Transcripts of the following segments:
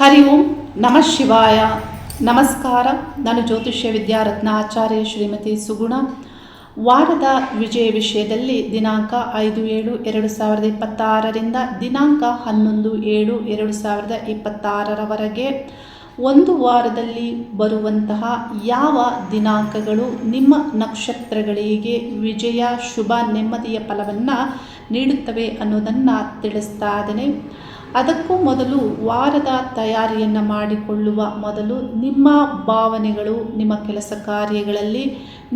ಹರಿ ಓಂ ನಮಃ ಶಿವಾಯ. ನಮಸ್ಕಾರ. ನಾನು ಜ್ಯೋತಿಷ್ಯ ವಿದ್ಯಾರತ್ನ ಆಚಾರ್ಯ ಶ್ರೀಮತಿ ಸುಗುಣ. ವಾರದ ವಿಜಯ ವಿಷಯದಲ್ಲಿ ದಿನಾಂಕ 5/7/2026ರಿಂದ ದಿನಾಂಕ 11/7/2026ರವರೆಗೆ ಒಂದು ವಾರದಲ್ಲಿ ಬರುವಂತಹ ಯಾವ ದಿನಾಂಕಗಳು ನಿಮ್ಮ ನಕ್ಷತ್ರಗಳಿಗೆ ವಿಜಯ, ಶುಭ, ನೆಮ್ಮದಿಯ ಫಲವನ್ನು ನೀಡುತ್ತವೆ ಅನ್ನೋದನ್ನು ತಿಳಿಸ್ತಾ ಇದ್ದೇನೆ. ಅದಕ್ಕೂ ಮೊದಲು ವಾರದ ತಯಾರಿಯನ್ನು ಮಾಡಿಕೊಳ್ಳುವ ಮೊದಲು ನಿಮ್ಮ ಭಾವನೆಗಳು ನಿಮ್ಮ ಕೆಲಸ ಕಾರ್ಯಗಳಲ್ಲಿ,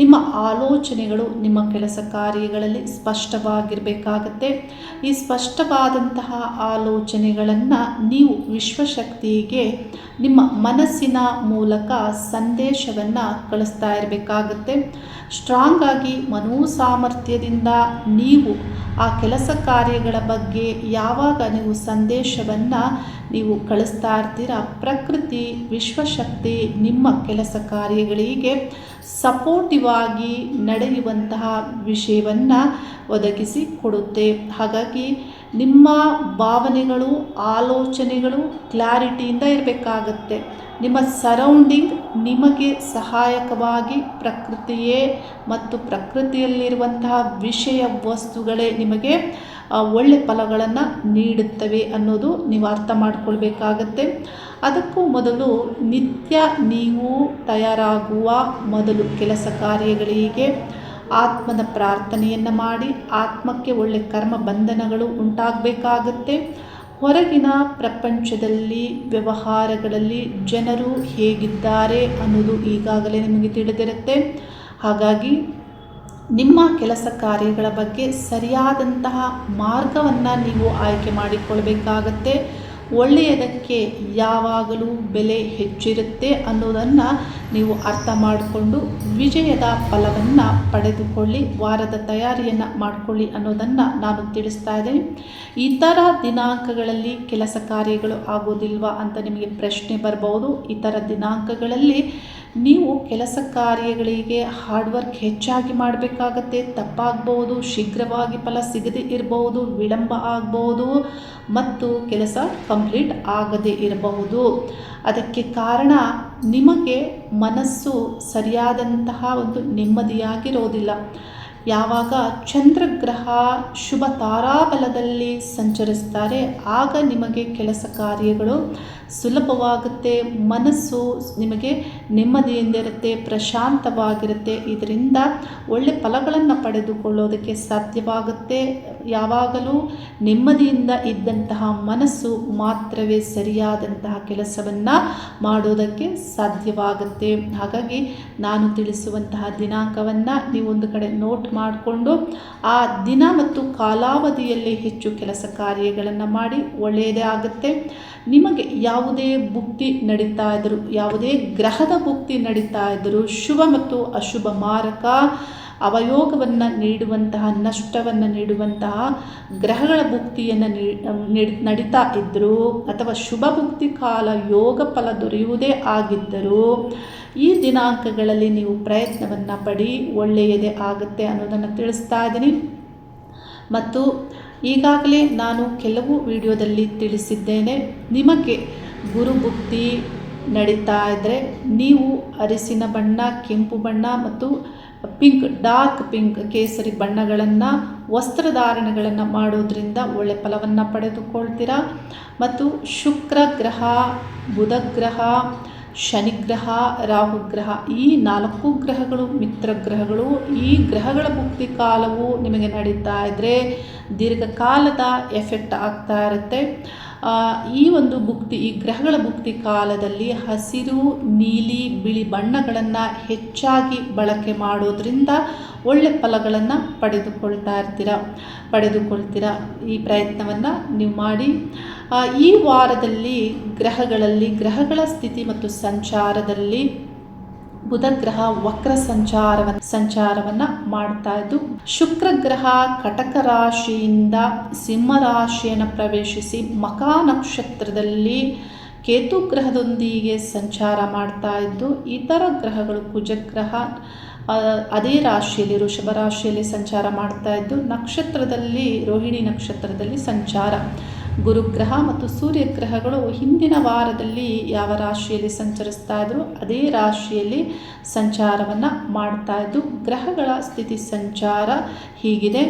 ನಿಮ್ಮ ಆಲೋಚನೆಗಳು ನಿಮ್ಮ ಕೆಲಸ ಕಾರ್ಯಗಳಲ್ಲಿ ಸ್ಪಷ್ಟವಾಗಿರಬೇಕಾಗತ್ತೆ. ಈ ಸ್ಪಷ್ಟವಾದಂತಹ ಆಲೋಚನೆಗಳನ್ನು ನೀವು ವಿಶ್ವಶಕ್ತಿಗೆ ನಿಮ್ಮ ಮನಸ್ಸಿನ ಮೂಲಕ ಸಂದೇಶವನ್ನು ಕಳಿಸ್ತಾ ಇರಬೇಕಾಗತ್ತೆ. ಸ್ಟ್ರಾಂಗ್ ಆಗಿ ಮನೋಸಾಮರ್ಥ್ಯದಿಂದ ನೀವು ಆ ಕೆಲಸ ಕಾರ್ಯಗಳ ಬಗ್ಗೆ ಯಾವಾಗ ನೀವು ಸಂದೇಶವನ್ನು ನೀವು ಕಳಿಸ್ತಾ ಇರ್ತೀರ, ಪ್ರಕೃತಿ ವಿಶ್ವಶಕ್ತಿ ನಿಮ್ಮ ಕೆಲಸ ಕಾರ್ಯಗಳಿಗೆ ಸಪೋರ್ಟಿವ್ ಆಗಿ ನಡೆಯುವಂತಹ ವಿಷಯವನ್ನು ಒದಗಿಸಿ ಕೊಡುತ್ತೆ. ಹಾಗಾಗಿ ನಿಮ್ಮ ಭಾವನೆಗಳು, ಆಲೋಚನೆಗಳು ಕ್ಲಾರಿಟಿಯಿಂದ ಇರಬೇಕಾಗತ್ತೆ. ನಿಮ್ಮ ಸರೌಂಡಿಂಗ್ ನಿಮಗೆ ಸಹಾಯಕವಾಗಿ ಪ್ರಕೃತಿಯೇ ಮತ್ತು ಪ್ರಕೃತಿಯಲ್ಲಿರುವಂತಹ ವಿಷಯ ವಸ್ತುಗಳೇ ನಿಮಗೆ ಒಳ್ಳೆ ಫಲಗಳನ್ನು ನೀಡುತ್ತವೆ ಅನ್ನೋದು ನೀವು ಅರ್ಥ ಮಾಡಿಕೊಳ್ಬೇಕಾಗತ್ತೆ. ಅದಕ್ಕೂ ಮೊದಲು ನಿತ್ಯ ನೀವು ತಯಾರಾಗುವ ಮೊದಲು ಕೆಲಸ ಕಾರ್ಯಗಳಿಗೆ ಆತ್ಮದ ಪ್ರಾರ್ಥನೆಯನ್ನು ಮಾಡಿ, ಆತ್ಮಕ್ಕೆ ಒಳ್ಳೆ ಕರ್ಮ ಬಂಧನಗಳು ಉಂಟಾಗಬೇಕಾಗತ್ತೆ. ಹೊರಗಿನ ಪ್ರಪಂಚದಲ್ಲಿ ವ್ಯವಹಾರಗಳಲ್ಲಿ ಜನರು ಹೇಗಿದ್ದಾರೆ ಅನ್ನೋದು ಈಗಾಗಲೇ ನಿಮಗೆ ತಿಳಿದಿರುತ್ತೆ. ಹಾಗಾಗಿ ನಿಮ್ಮ ಕೆಲಸ ಕಾರ್ಯಗಳ ಬಗ್ಗೆ ಸರಿಯಾದಂತಹ ಮಾರ್ಗವನ್ನು ನೀವು ಆಯ್ಕೆ ಮಾಡಿಕೊಳ್ಬೇಕಾಗತ್ತೆ. ಒಳ್ಳೆಯದಕ್ಕೆ ಯಾವಾಗಲೂ ಬೆಲೆ ಹೆಚ್ಚಿರುತ್ತೆ ಅನ್ನೋದನ್ನು ನೀವು ಅರ್ಥ ಮಾಡಿಕೊಂಡು ವಿಜಯದ ಫಲವನ್ನು ಪಡೆದುಕೊಳ್ಳಿ, ವಾರದ ತಯಾರಿಯನ್ನು ಮಾಡಿಕೊಳ್ಳಿ ಅನ್ನೋದನ್ನು ನಾನು ತಿಳಿಸ್ತಾ ಇದ್ದೇನೆ. ಇತರ ದಿನಾಂಕಗಳಲ್ಲಿ ಕೆಲಸ ಕಾರ್ಯಗಳು ಆಗೋದಿಲ್ವಾ ಅಂತ ನಿಮಗೆ ಪ್ರಶ್ನೆ ಬರ್ಬೋದು. ಇತರ ದಿನಾಂಕಗಳಲ್ಲಿ ನೀವು ಕೆಲಸ ಕಾರ್ಯಗಳಿಗೆ ಹಾರ್ಡ್ ವರ್ಕ್ ಹೆಚ್ಚಾಗಿ ಮಾಡಬೇಕಾಗತ್ತೆ. ತಪ್ಪಾಗಬಹುದು, ಶೀಘ್ರವಾಗಿ ಫಲ ಸಿಗದೇ ಇರಬಹುದು, ವಿಳಂಬ ಆಗಬಹುದು ಮತ್ತು ಕೆಲಸ ಕಂಪ್ಲೀಟ್ ಆಗದೇ ಇರಬಹುದು. ಅದಕ್ಕೆ ಕಾರಣ ನಿಮಗೆ ಮನಸ್ಸು ಸರಿಯಾದಂತಹ ಒಂದು ನೆಮ್ಮದಿಯಾಗಿರೋದಿಲ್ಲ. ಯಾವಾಗ ಚಂದ್ರಗ್ರಹ ಶುಭ ತಾರಾಬಲದಲ್ಲಿ ಸಂಚರಿಸ್ತಾರೆ ಆಗ ನಿಮಗೆ ಕೆಲಸ ಕಾರ್ಯಗಳು ಸುಲಭವಾಗುತ್ತೆ. ಮನಸ್ಸು ನಿಮಗೆ ನೆಮ್ಮದಿಯಿಂದಿರುತ್ತೆ, ಪ್ರಶಾಂತವಾಗಿರುತ್ತೆ. ಇದರಿಂದ ಒಳ್ಳೆ ಫಲಗಳನ್ನು ಪಡೆದುಕೊಳ್ಳೋದಕ್ಕೆ ಸಾಧ್ಯವಾಗುತ್ತೆ. ಯಾವಾಗಲೂ ನೆಮ್ಮದಿಯಿಂದ ಇದ್ದಂತಹ ಮನಸ್ಸು ಮಾತ್ರವೇ ಸರಿಯಾದಂತಹ ಕೆಲಸವನ್ನು ಮಾಡೋದಕ್ಕೆ ಸಾಧ್ಯವಾಗುತ್ತೆ. ಹಾಗಾಗಿ ನಾನು ತಿಳಿಸುವಂತಹ ದಿನಾಂಕವನ್ನು ನೀವು ಒಂದು ಕಡೆ ನೋಟ್ ಮಾಡಿಕೊಂಡು ಆ ದಿನ ಮತ್ತು ಕಾಲಾವಧಿಯಲ್ಲಿ ಹೆಚ್ಚು ಕೆಲಸ ಕಾರ್ಯಗಳನ್ನು ಮಾಡಿ ಒಳ್ಳೆಯದೇ ಆಗುತ್ತೆ. ನಿಮಗೆ ಯಾವುದೇ ಭುಕ್ತಿ ನಡೀತಾ ಇದ್ದರೂ, ಯಾವುದೇ ಗ್ರಹದ ಭುಕ್ತಿ ನಡೀತಾ ಇದ್ದರೂ, ಶುಭ ಮತ್ತು ಅಶುಭ ಮಾರಕ ಅವಯೋಗವನ್ನು ನೀಡುವಂತಹ, ನಷ್ಟವನ್ನು ನೀಡುವಂತಹ ಗ್ರಹಗಳ ಭುಕ್ತಿಯನ್ನು ನಡೀತಾ ಇದ್ದರೂ ಅಥವಾ ಶುಭ ಭುಕ್ತಿ ಕಾಲ ಯೋಗ ಫಲ ದೊರೆಯುವುದೇ ಆಗಿದ್ದರೂ ಈ ದಿನಾಂಕಗಳಲ್ಲಿ ನೀವು ಪ್ರಯತ್ನವನ್ನು ಪಡಿ, ಒಳ್ಳೆಯದೇ ಆಗುತ್ತೆ ಅನ್ನೋದನ್ನು ತಿಳಿಸ್ತಾ ಇದ್ದೀನಿ. ಮತ್ತು ಈಗಾಗಲೇ ನಾನು ಕೆಲವು ವಿಡಿಯೋದಲ್ಲಿ ತಿಳಿಸಿದ್ದೇನೆ, ನಿಮಗೆ ಗುರುಭುಕ್ತಿ ನಡೀತಾ ಇದ್ದರೆ ನೀವು ಅರಿಸಿನ ಬಣ್ಣ, ಕೆಂಪು ಬಣ್ಣ ಮತ್ತು ಪಿಂಕ್, ಡಾರ್ಕ್ ಪಿಂಕ್, ಕೇಸರಿ ಬಣ್ಣಗಳನ್ನು ವಸ್ತ್ರಧಾರಣೆಗಳನ್ನು ಮಾಡೋದ್ರಿಂದ ಒಳ್ಳೆ ಫಲವನ್ನು ಪಡೆದುಕೊಳ್ತೀರಾ. ಮತ್ತು ಶುಕ್ರ ಗ್ರಹ, ಬುಧ ಗ್ರಹ, ಶನಿಗ್ರಹ, ರಾಹುಗ್ರಹ ಈ 4 ಗ್ರಹಗಳು ಮಿತ್ರ ಗ್ರಹಗಳು. ಈ ಗ್ರಹಗಳ ಭುಕ್ತಿ ಕಾಲವು ನಿಮಗೆ ನಡೀತಾ ಇದ್ದರೆ ದೀರ್ಘಕಾಲದ ಎಫೆಕ್ಟ್ ಆಗ್ತಾ ಇರುತ್ತೆ. ಈ ಒಂದು ಭುಕ್ತಿ, ಈ ಗ್ರಹಗಳ ಭುಕ್ತಿ ಕಾಲದಲ್ಲಿ ಹಸಿರು, ನೀಲಿ, ಬಿಳಿ ಬಣ್ಣಗಳನ್ನು ಹೆಚ್ಚಾಗಿ ಬಳಕೆ ಮಾಡೋದ್ರಿಂದ ಒಳ್ಳೆ ಫಲಗಳನ್ನು ಪಡೆದುಕೊಳ್ತೀರಾ. ಈ ಪ್ರಯತ್ನವನ್ನು ನೀವು ಮಾಡಿ. ಈ ವಾರದಲ್ಲಿ ಗ್ರಹಗಳ ಸ್ಥಿತಿ ಮತ್ತು ಸಂಚಾರದಲ್ಲಿ ಬುಧ ಗ್ರಹ ವಕ್ರ ಸಂಚಾರವನ್ನು ಮಾಡ್ತಾ ಇದ್ದು, ಶುಕ್ರ ಗ್ರಹ ಕಟಕ ರಾಶಿಯಿಂದ ಸಿಂಹ ರಾಶಿಯನ್ನು ಪ್ರವೇಶಿಸಿ ಮಖ ನಕ್ಷತ್ರದಲ್ಲಿ ಕೇತು ಗ್ರಹದೊಂದಿಗೆ ಸಂಚಾರ ಮಾಡ್ತಾ ಇದ್ದು, ಇತರ ಗ್ರಹಗಳು ಕುಜಗ್ರಹ ಅದೇ ರಾಶಿಯಲ್ಲಿ ವೃಷಭ ರಾಶಿಯಲ್ಲಿ ಸಂಚಾರ ಮಾಡ್ತಾ ಇದ್ದು, ನಕ್ಷತ್ರದಲ್ಲಿ ರೋಹಿಣಿ ನಕ್ಷತ್ರದಲ್ಲಿ ಸಂಚಾರ ಗುರುಗ್ರಹ ಮತ್ತು ಸೂರ್ಯಗ್ರಹಗಳು ಹಿಂದಿನ ವಾರದಲ್ಲಿ ಯಾವ ರಾಶಿಯಲ್ಲಿ ಸಂಚರಿಸ್ತಾ ಇದ್ರು ಅದೇ ರಾಶಿಯಲ್ಲಿ ಸಂಚಾರವನ್ನು ಮಾಡ್ತಾ ಇದ್ದು ಗ್ರಹಗಳ ಸ್ಥಿತಿ ಸಂಚಾರ ಹೀಗಿದೆ.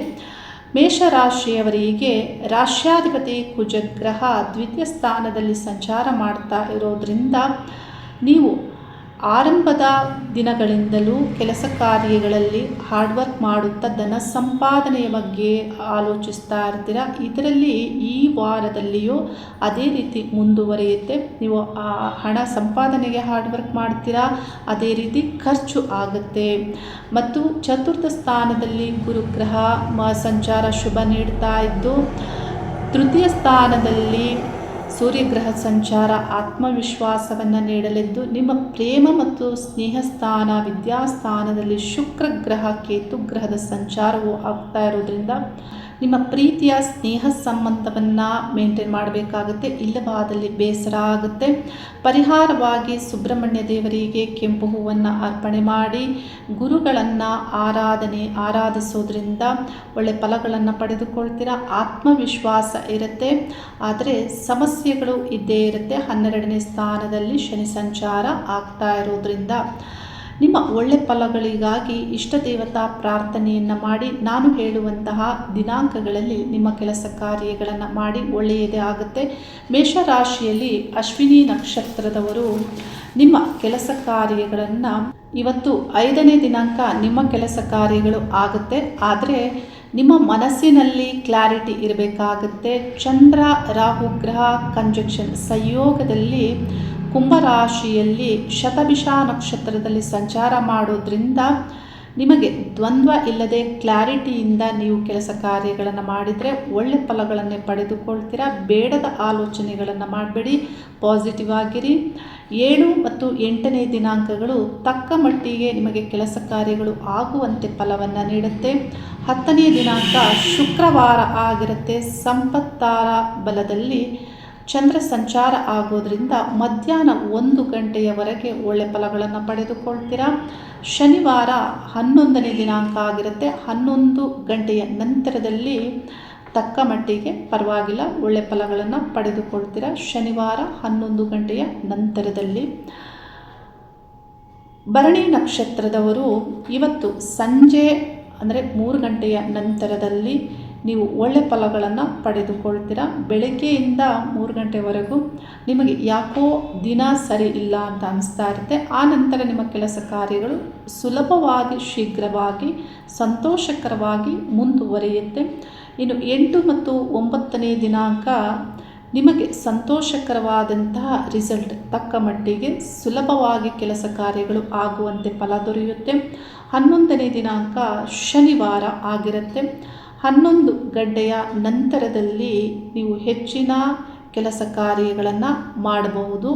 ಮೇಷರಾಶಿಯವರಿಗೆ ರಾಶ್ಯಾಧಿಪತಿ ಕುಜಗ್ರಹ ದ್ವಿತೀಯ ಸ್ಥಾನದಲ್ಲಿ ಸಂಚಾರ ಮಾಡ್ತಾ ಇರೋದ್ರಿಂದ ನೀವು ಆರಂಭದ ದಿನಗಳಿಂದಲೂ ಕೆಲಸ ಕಾರ್ಯಗಳಲ್ಲಿ ಹಾರ್ಡ್ ವರ್ಕ್ ಮಾಡುತ್ತಾ ಧನ ಸಂಪಾದನೆಯ ಬಗ್ಗೆ ಆಲೋಚಿಸ್ತಾ ಇರ್ತೀರ. ಇದರಲ್ಲಿ ಈ ವಾರದಲ್ಲಿಯೂ ಅದೇ ರೀತಿ ಮುಂದುವರಿಯುತ್ತೆ. ನೀವು ಆ ಹಣ ಸಂಪಾದನೆಗೆ ಹಾರ್ಡ್ ವರ್ಕ್ ಮಾಡ್ತೀರಾ, ಅದೇ ರೀತಿ ಖರ್ಚು ಆಗುತ್ತೆ. ಮತ್ತು ಚತುರ್ಥ ಸ್ಥಾನದಲ್ಲಿ ಗುರುಗ್ರಹ ಸಂಚಾರ ಶುಭ ನೀಡ್ತಾ ಇದ್ದು ತೃತೀಯ ಸ್ಥಾನದಲ್ಲಿ ಸೂರ್ಯಗ್ರಹ ಸಂಚಾರ ಆತ್ಮವಿಶ್ವಾಸವನ್ನು ನೀಡಲಿದ್ದು ನಿಮ್ಮ ಪ್ರೇಮ ಮತ್ತು ಸ್ನೇಹ ಸ್ಥಾನ ವಿದ್ಯಾಸ್ಥಾನದಲ್ಲಿ ಶುಕ್ರ ಗ್ರಹ ಕೇತು ಗ್ರಹದ ಸಂಚಾರವು ಆಗ್ತಾ ಇರೋದ್ರಿಂದ ನಿಮ್ಮ ಪ್ರೀತಿಯ ಸ್ನೇಹ ಸಂಬಂಧವನ್ನು ಮೇಂಟೈನ್ ಮಾಡಬೇಕಾಗುತ್ತೆ. ಇಲ್ಲವಾದಲ್ಲಿ ಬೇಸರ ಆಗುತ್ತೆ. ಪರಿಹಾರವಾಗಿ ಸುಬ್ರಹ್ಮಣ್ಯ ದೇವರಿಗೆ ಕೆಂಪು ಹೂವನ್ನು ಅರ್ಪಣೆ ಮಾಡಿ ಗುರುಗಳನ್ನು ಆರಾಧಿಸೋದ್ರಿಂದ ಒಳ್ಳೆ ಫಲಗಳನ್ನು ಪಡೆದುಕೊಳ್ತೀರಾ. ಆತ್ಮವಿಶ್ವಾಸ ಇರುತ್ತೆ, ಆದರೆ ಸಮಸ್ಯೆಗಳು ಇದ್ದೇ ಇರುತ್ತೆ. 12ನೇ ಸ್ಥಾನದಲ್ಲಿ ಶನಿ ಸಂಚಾರ ಆಗ್ತಾ ಇರೋದ್ರಿಂದ ನಿಮ್ಮ ಒಳ್ಳೆ ಫಲಗಳಿಗಾಗಿ ಇಷ್ಟ ದೇವತಾ ಪ್ರಾರ್ಥನೆಯನ್ನು ಮಾಡಿ ನಾನು ಹೇಳುವಂತಹ ದಿನಾಂಕಗಳಲ್ಲಿ ನಿಮ್ಮ ಕೆಲಸ ಕಾರ್ಯಗಳನ್ನು ಮಾಡಿ ಒಳ್ಳೆಯದೇ ಆಗುತ್ತೆ. ಮೇಷರಾಶಿಯಲ್ಲಿ ಅಶ್ವಿನಿ ನಕ್ಷತ್ರದವರು ನಿಮ್ಮ ಕೆಲಸ ಕಾರ್ಯಗಳನ್ನು ಇವತ್ತು 5ನೇ ದಿನಾಂಕ ನಿಮ್ಮ ಕೆಲಸ ಕಾರ್ಯಗಳು ಆಗುತ್ತೆ. ಆದರೆ ನಿಮ್ಮ ಮನಸ್ಸಿನಲ್ಲಿ ಕ್ಲಾರಿಟಿ ಇರಬೇಕಾಗುತ್ತೆ. ಚಂದ್ರ ರಾಹು ಗ್ರಹ ಕಂಜಕ್ಷನ್ ಸಂಯೋಗದಲ್ಲಿ ಕುಂಭರಾಶಿಯಲ್ಲಿ ಶತಭಿಷ ನಕ್ಷತ್ರದಲ್ಲಿ ಸಂಚಾರ ಮಾಡೋದ್ರಿಂದ ನಿಮಗೆ ದ್ವಂದ್ವ ಇಲ್ಲದೆ ಕ್ಲಾರಿಟಿಯಿಂದ ನೀವು ಕೆಲಸ ಕಾರ್ಯಗಳನ್ನು ಮಾಡಿದರೆ ಒಳ್ಳೆ ಫಲಗಳನ್ನೇ ಪಡೆದುಕೊಳ್ತೀರಾ. ಬೇಡದ ಆಲೋಚನೆಗಳನ್ನು ಮಾಡಬೇಡಿ, ಪಾಸಿಟಿವ್ ಆಗಿರಿ. 7 ಮತ್ತು 8ನೇ ದಿನಾಂಕಗಳು ತಕ್ಕ ಮಟ್ಟಿಗೆ ನಿಮಗೆ ಕೆಲಸ ಕಾರ್ಯಗಳು ಆಗುವಂತೆ ಫಲವನ್ನು ನೀಡುತ್ತೆ. 10ನೇ ದಿನಾಂಕ ಶುಕ್ರವಾರ ಆಗಿರುತ್ತೆ. ಸಂಪತ್ತಾರ ಬಲದಲ್ಲಿ ಚಂದ್ರ ಸಂಚಾರ ಆಗೋದ್ರಿಂದ ಮಧ್ಯಾಹ್ನ 1 ಗಂಟೆಯವರೆಗೆ ಒಳ್ಳೆ ಫಲಗಳನ್ನು ಪಡೆದುಕೊಳ್ತೀರಾ. ಶನಿವಾರ 11ನೇ ದಿನಾಂಕ ಆಗಿರುತ್ತೆ. 11 ಗಂಟೆಯ ನಂತರದಲ್ಲಿ ತಕ್ಕ ಮಟ್ಟಿಗೆ ಪರವಾಗಿಲ್ಲ, ಒಳ್ಳೆ ಫಲಗಳನ್ನು ಪಡೆದುಕೊಳ್ತೀರಾ. ಶನಿವಾರ 11 ಗಂಟೆಯ ನಂತರದಲ್ಲಿ. ಭರಣಿ ನಕ್ಷತ್ರದವರು ಇವತ್ತು ಸಂಜೆ ಅಂದರೆ 3 ಗಂಟೆಯ ನಂತರದಲ್ಲಿ ನೀವು ಒಳ್ಳೆ ಫಲಗಳನ್ನು ಪಡೆದುಕೊಳ್ತೀರಾ. ಬೆಳಗ್ಗೆಯಿಂದ 3 ಗಂಟೆವರೆಗೂ ನಿಮಗೆ ಯಾಕೋ ದಿನ ಸರಿ ಇಲ್ಲ ಅಂತ ಅನಿಸ್ತಾ ಇರುತ್ತೆ. ಆ ನಂತರ ನಿಮ್ಮ ಕೆಲಸ ಕಾರ್ಯಗಳು ಸುಲಭವಾಗಿ ಶೀಘ್ರವಾಗಿ ಸಂತೋಷಕರವಾಗಿ ಮುಂದುವರಿಯುತ್ತೆ. ಇನ್ನು 8 ಮತ್ತು 9ನೇ ದಿನಾಂಕ ನಿಮಗೆ ಸಂತೋಷಕರವಾದಂತಹ ರಿಸಲ್ಟ್ ತಕ್ಕ ಮಟ್ಟಿಗೆ ಸುಲಭವಾಗಿ ಕೆಲಸ ಕಾರ್ಯಗಳು ಆಗುವಂತೆ ಫಲ ದೊರೆಯುತ್ತೆ. 11ನೇ ದಿನಾಂಕ ಶನಿವಾರ ಆಗಿರುತ್ತೆ. 11 ಗಂಟೆಯ ನಂತರದಲ್ಲಿ ನೀವು ಹೆಚ್ಚಿನ ಕೆಲಸ ಕಾರ್ಯಗಳನ್ನು ಮಾಡಬಹುದು.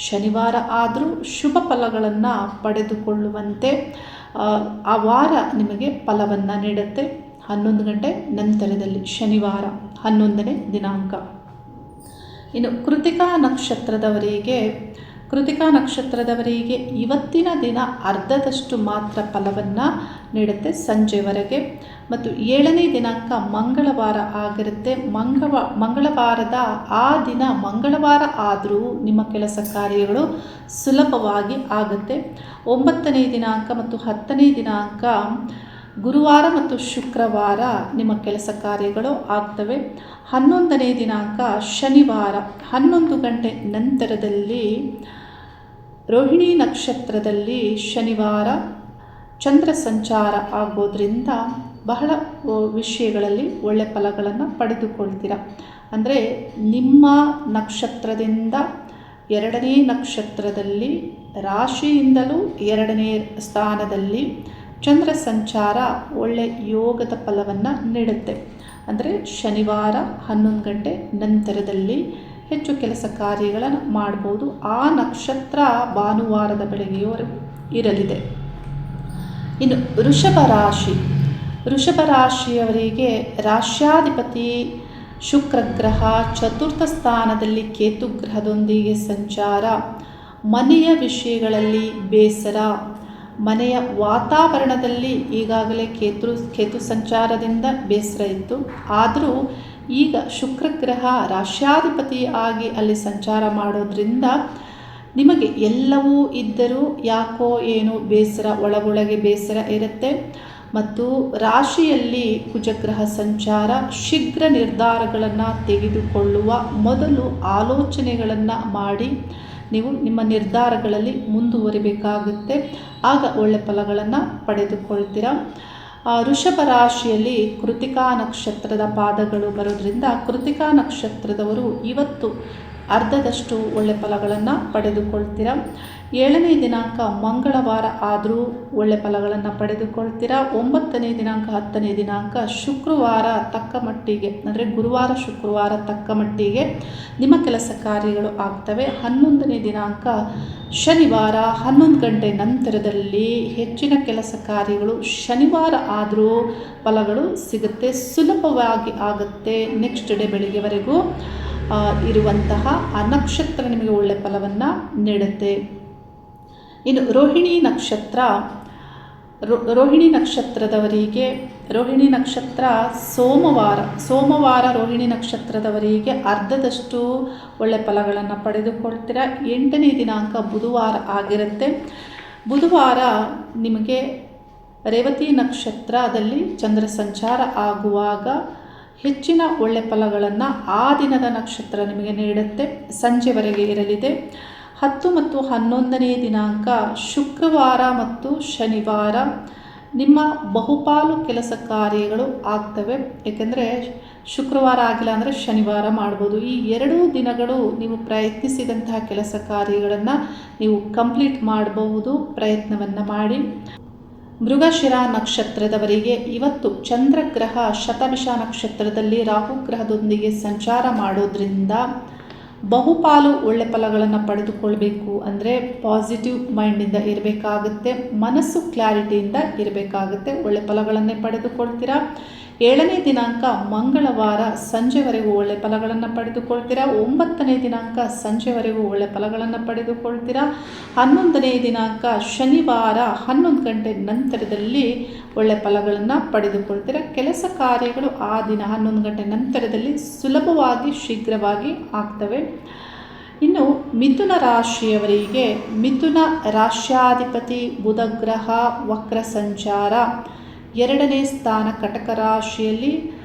ಶನಿವಾರ ಆದರೂ ಶುಭ ಫಲಗಳನ್ನು ಪಡೆದುಕೊಳ್ಳುವಂತೆ ಆ ವಾರ ನಿಮಗೆ ಫಲವನ್ನು ನೀಡುತ್ತೆ. 11 ಗಂಟೆ ನಂತರದಲ್ಲಿ ಶನಿವಾರ 11ನೇ ದಿನಾಂಕ. ಇನ್ನು ಕೃತಿಕಾ ನಕ್ಷತ್ರದವರಿಗೆ ಇವತ್ತಿನ ದಿನ ಅರ್ಧದಷ್ಟು ಮಾತ್ರ ಫಲವನ್ನು ನೀಡುತ್ತೆ ಸಂಜೆವರೆಗೆ. ಮತ್ತು 7ನೇ ದಿನಾಂಕ ಮಂಗಳವಾರ ಆಗಿರುತ್ತೆ. ಮಂಗಳವಾರದ ಆ ದಿನ ಮಂಗಳವಾರ ಆದರೂ ನಿಮ್ಮ ಕೆಲಸ ಕಾರ್ಯಗಳು ಸುಲಭವಾಗಿ ಆಗುತ್ತೆ. 9ನೇ ದಿನಾಂಕ ಮತ್ತು 10ನೇ ದಿನಾಂಕ ಗುರುವಾರ ಮತ್ತು ಶುಕ್ರವಾರ ನಿಮ್ಮ ಕೆಲಸ ಕಾರ್ಯಗಳು ಆಗ್ತವೆ. 11ನೇ ದಿನಾಂಕ ಶನಿವಾರ 11 ಗಂಟೆ ನಂತರದಲ್ಲಿ ರೋಹಿಣಿ ನಕ್ಷತ್ರದಲ್ಲಿ ಶನಿವಾರ ಚಂದ್ರ ಸಂಚಾರ ಆಗೋದ್ರಿಂದ ಬಹಳ ವಿಷಯಗಳಲ್ಲಿ ಒಳ್ಳೆ ಫಲಗಳನ್ನು ಪಡೆದುಕೊಳ್ತೀರ. ಅಂದರೆ ನಿಮ್ಮ ನಕ್ಷತ್ರದಿಂದ 2ನೇ ನಕ್ಷತ್ರದಲ್ಲಿ ರಾಶಿಯಿಂದಲೂ 2ನೇ ಸ್ಥಾನದಲ್ಲಿ ಚಂದ್ರ ಸಂಚಾರ ಒಳ್ಳೆ ಯೋಗದ ಫಲವನ್ನು ನೀಡುತ್ತೆ. ಅಂದರೆ ಶನಿವಾರ 11 ಗಂಟೆ ನಂತರದಲ್ಲಿ ಹೆಚ್ಚು ಕೆಲಸ ಕಾರ್ಯಗಳನ್ನು ಮಾಡ್ಬೋದು. ಆ ನಕ್ಷತ್ರ ಭಾನುವಾರದ ಬೆಳಗ್ಗೆಯವರೆಗೂ ಇರಲಿದೆ. ಇನ್ನು ವೃಷಭ ರಾಶಿಯವರಿಗೆ ರಾಶ್ಯಾಧಿಪತಿ ಶುಕ್ರಗ್ರಹ ಚತುರ್ಥ ಸ್ಥಾನದಲ್ಲಿ ಕೇತು ಗ್ರಹದೊಂದಿಗೆ ಸಂಚಾರ. ಮನೆಯ ವಿಷಯಗಳಲ್ಲಿ ಬೇಸರ, ಮನೆಯ ವಾತಾವರಣದಲ್ಲಿ ಈಗಾಗಲೇ ಕೇತು ಸಂಚಾರದಿಂದ ಬೇಸರ ಇತ್ತು. ಆದರೂ ಈಗ ಶುಕ್ರ ಗ್ರಹ ರಾಶ್ಯಾಧಿಪತಿ ಆಗಿ ಅಲ್ಲಿ ಸಂಚಾರ ಮಾಡೋದ್ರಿಂದ ನಿಮಗೆ ಎಲ್ಲವೂ ಇದ್ದರೂ ಯಾಕೋ ಏನೋ ಬೇಸರ, ಒಳಗೊಳಗೆ ಬೇಸರ ಇರುತ್ತೆ. ಮತ್ತು ರಾಶಿಯಲ್ಲಿ ಕುಜಗ್ರಹ ಸಂಚಾರ ಶೀಘ್ರ ನಿರ್ಧಾರಗಳನ್ನು ತೆಗೆದುಕೊಳ್ಳುವ ಮೊದಲು ಆಲೋಚನೆಗಳನ್ನು ಮಾಡಿ ನೀವು ನಿಮ್ಮ ನಿರ್ಧಾರಗಳಲ್ಲಿ ಮುಂದುವರಿಬೇಕಾಗುತ್ತೆ. ಆಗ ಒಳ್ಳೆ ಫಲಗಳನ್ನು ಪಡೆದುಕೊಳ್ತೀರಾ. ವೃಷಭ ರಾಶಿಯಲ್ಲಿ ಕೃತಿಕಾ ನಕ್ಷತ್ರದ ಪಾದಗಳು ಬರೋದ್ರಿಂದ ಕೃತಿಕಾ ನಕ್ಷತ್ರದವರು ಇವತ್ತು ಅರ್ಧದಷ್ಟು ಒಳ್ಳೆ ಫಲಗಳನ್ನು ಪಡೆದುಕೊಳ್ತೀರಾ. 7ನೇ ದಿನಾಂಕ ಮಂಗಳವಾರ ಆದರೂ ಒಳ್ಳೆ ಫಲಗಳನ್ನು ಪಡೆದುಕೊಳ್ತೀರಾ. 9ನೇ ದಿನಾಂಕ 10ನೇ ದಿನಾಂಕ ಶುಕ್ರವಾರ ತಕ್ಕ ಮಟ್ಟಿಗೆ, ಅಂದರೆ ಗುರುವಾರ ಶುಕ್ರವಾರ ತಕ್ಕ ಮಟ್ಟಿಗೆ ನಿಮ್ಮ ಕೆಲಸ ಕಾರ್ಯಗಳು ಆಗ್ತವೆ. 11ನೇ ದಿನಾಂಕ ಶನಿವಾರ 11 ಗಂಟೆ ನಂತರದಲ್ಲಿ ಹೆಚ್ಚಿನ ಕೆಲಸ ಕಾರ್ಯಗಳು ಶನಿವಾರ ಆದರೂ ಫಲಗಳು ಸಿಗುತ್ತೆ, ಸುಲಭವಾಗಿ ಆಗುತ್ತೆ. ನೆಕ್ಸ್ಟ್ ಡೇ ಬೆಳಿಗ್ಗೆವರೆಗೂ ಇರುವಂತಹ ಆ ನಕ್ಷತ್ರ ನಿಮಗೆ ಒಳ್ಳೆ ಫಲವನ್ನು ನೀಡುತ್ತೆ. ಇನ್ನು ರೋಹಿಣಿ ನಕ್ಷತ್ರದವರಿಗೆ ರೋಹಿಣಿ ನಕ್ಷತ್ರ ಸೋಮವಾರ ರೋಹಿಣಿ ನಕ್ಷತ್ರದವರಿಗೆ ಅರ್ಧದಷ್ಟು ಒಳ್ಳೆ ಫಲಗಳನ್ನು ಪಡೆದುಕೊಳ್ತೀರಾ. 8ನೇ ದಿನಾಂಕ ಬುಧವಾರ ಆಗಿರುತ್ತೆ. ಬುಧವಾರ ನಿಮಗೆ ರೇವತಿ ನಕ್ಷತ್ರದಲ್ಲಿ ಚಂದ್ರ ಸಂಚಾರ ಆಗುವಾಗ ಹೆಚ್ಚಿನ ಒಳ್ಳೆ ಫಲಗಳನ್ನು ಆ ದಿನದ ನಕ್ಷತ್ರ ನಿಮಗೆ ನೀಡುತ್ತೆ. ಸಂಜೆವರೆಗೆ ಇರಲಿದೆ. 10 ಮತ್ತು 11ನೇ ದಿನಾಂಕ ಶುಕ್ರವಾರ ಮತ್ತು ಶನಿವಾರ ನಿಮ್ಮ ಬಹುಪಾಲು ಕೆಲಸ ಕಾರ್ಯಗಳು ಆಗ್ತವೆ. ಏಕೆಂದರೆ ಶುಕ್ರವಾರ ಆಗಿಲ್ಲ ಅಂದರೆ ಶನಿವಾರ ಮಾಡ್ಬೋದು. ಈ 2 ದಿನಗಳು ನೀವು ಪ್ರಯತ್ನಿಸಿದಂತಹ ಕೆಲಸ ಕಾರ್ಯಗಳನ್ನು ನೀವು ಕಂಪ್ಲೀಟ್ ಮಾಡಬಹುದು. ಪ್ರಯತ್ನವನ್ನು ಮಾಡಿ. ಮೃಗಶಿರ ನಕ್ಷತ್ರದವರಿಗೆ ಇವತ್ತು ಚಂದ್ರಗ್ರಹ ಶತಭಿಷ ನಕ್ಷತ್ರದಲ್ಲಿ ರಾಹುಗ್ರಹದೊಂದಿಗೆ ಸಂಚಾರ ಮಾಡೋದ್ರಿಂದ ಬಹುಪಾಲು ಒಳ್ಳೆ ಫಲಗಳನ್ನು ಪಡೆದುಕೊಳ್ಬೇಕು ಅಂದರೆ ಪಾಸಿಟಿವ್ ಮೈಂಡಿಂದ ಇರಬೇಕಾಗುತ್ತೆ, ಮನಸ್ಸು ಕ್ಲಾರಿಟಿಯಿಂದ ಇರಬೇಕಾಗುತ್ತೆ. ಒಳ್ಳೆ ಫಲಗಳನ್ನೇ ಪಡೆದುಕೊಳ್ತೀರಾ. 7ನೇ ದಿನಾಂಕ ಮಂಗಳವಾರ ಸಂಜೆವರೆಗೂ ಒಳ್ಳೆ ಫಲಗಳನ್ನು ಪಡೆದುಕೊಳ್ತೀರಾ. 9ನೇ ದಿನಾಂಕ ಸಂಜೆವರೆಗೂ ಒಳ್ಳೆ ಫಲಗಳನ್ನು ಪಡೆದುಕೊಳ್ತೀರಾ. 11ನೇ ದಿನಾಂಕ ಶನಿವಾರ 11 ಗಂಟೆ ನಂತರದಲ್ಲಿ ಒಳ್ಳೆ ಫಲಗಳನ್ನು ಪಡೆದುಕೊಳ್ತೀರಾ. ಕೆಲಸ ಕಾರ್ಯಗಳು ಆ ದಿನ 11 ಗಂಟೆ ನಂತರದಲ್ಲಿ ಸುಲಭವಾಗಿ ಶೀಘ್ರವಾಗಿ ಆಗ್ತವೆ. ಇನ್ನು ಮಿಥುನ ರಾಶಿಯವರಿಗೆ ಮಿಥುನ ರಾಶ್ಯಾಧಿಪತಿ ಬುಧಗ್ರಹ ವಕ್ರ ಸಂಚಾರ 2ನೇ ಸ್ಥಾನ ಕಟಕ ರಾಶಿಯಲ್ಲಿ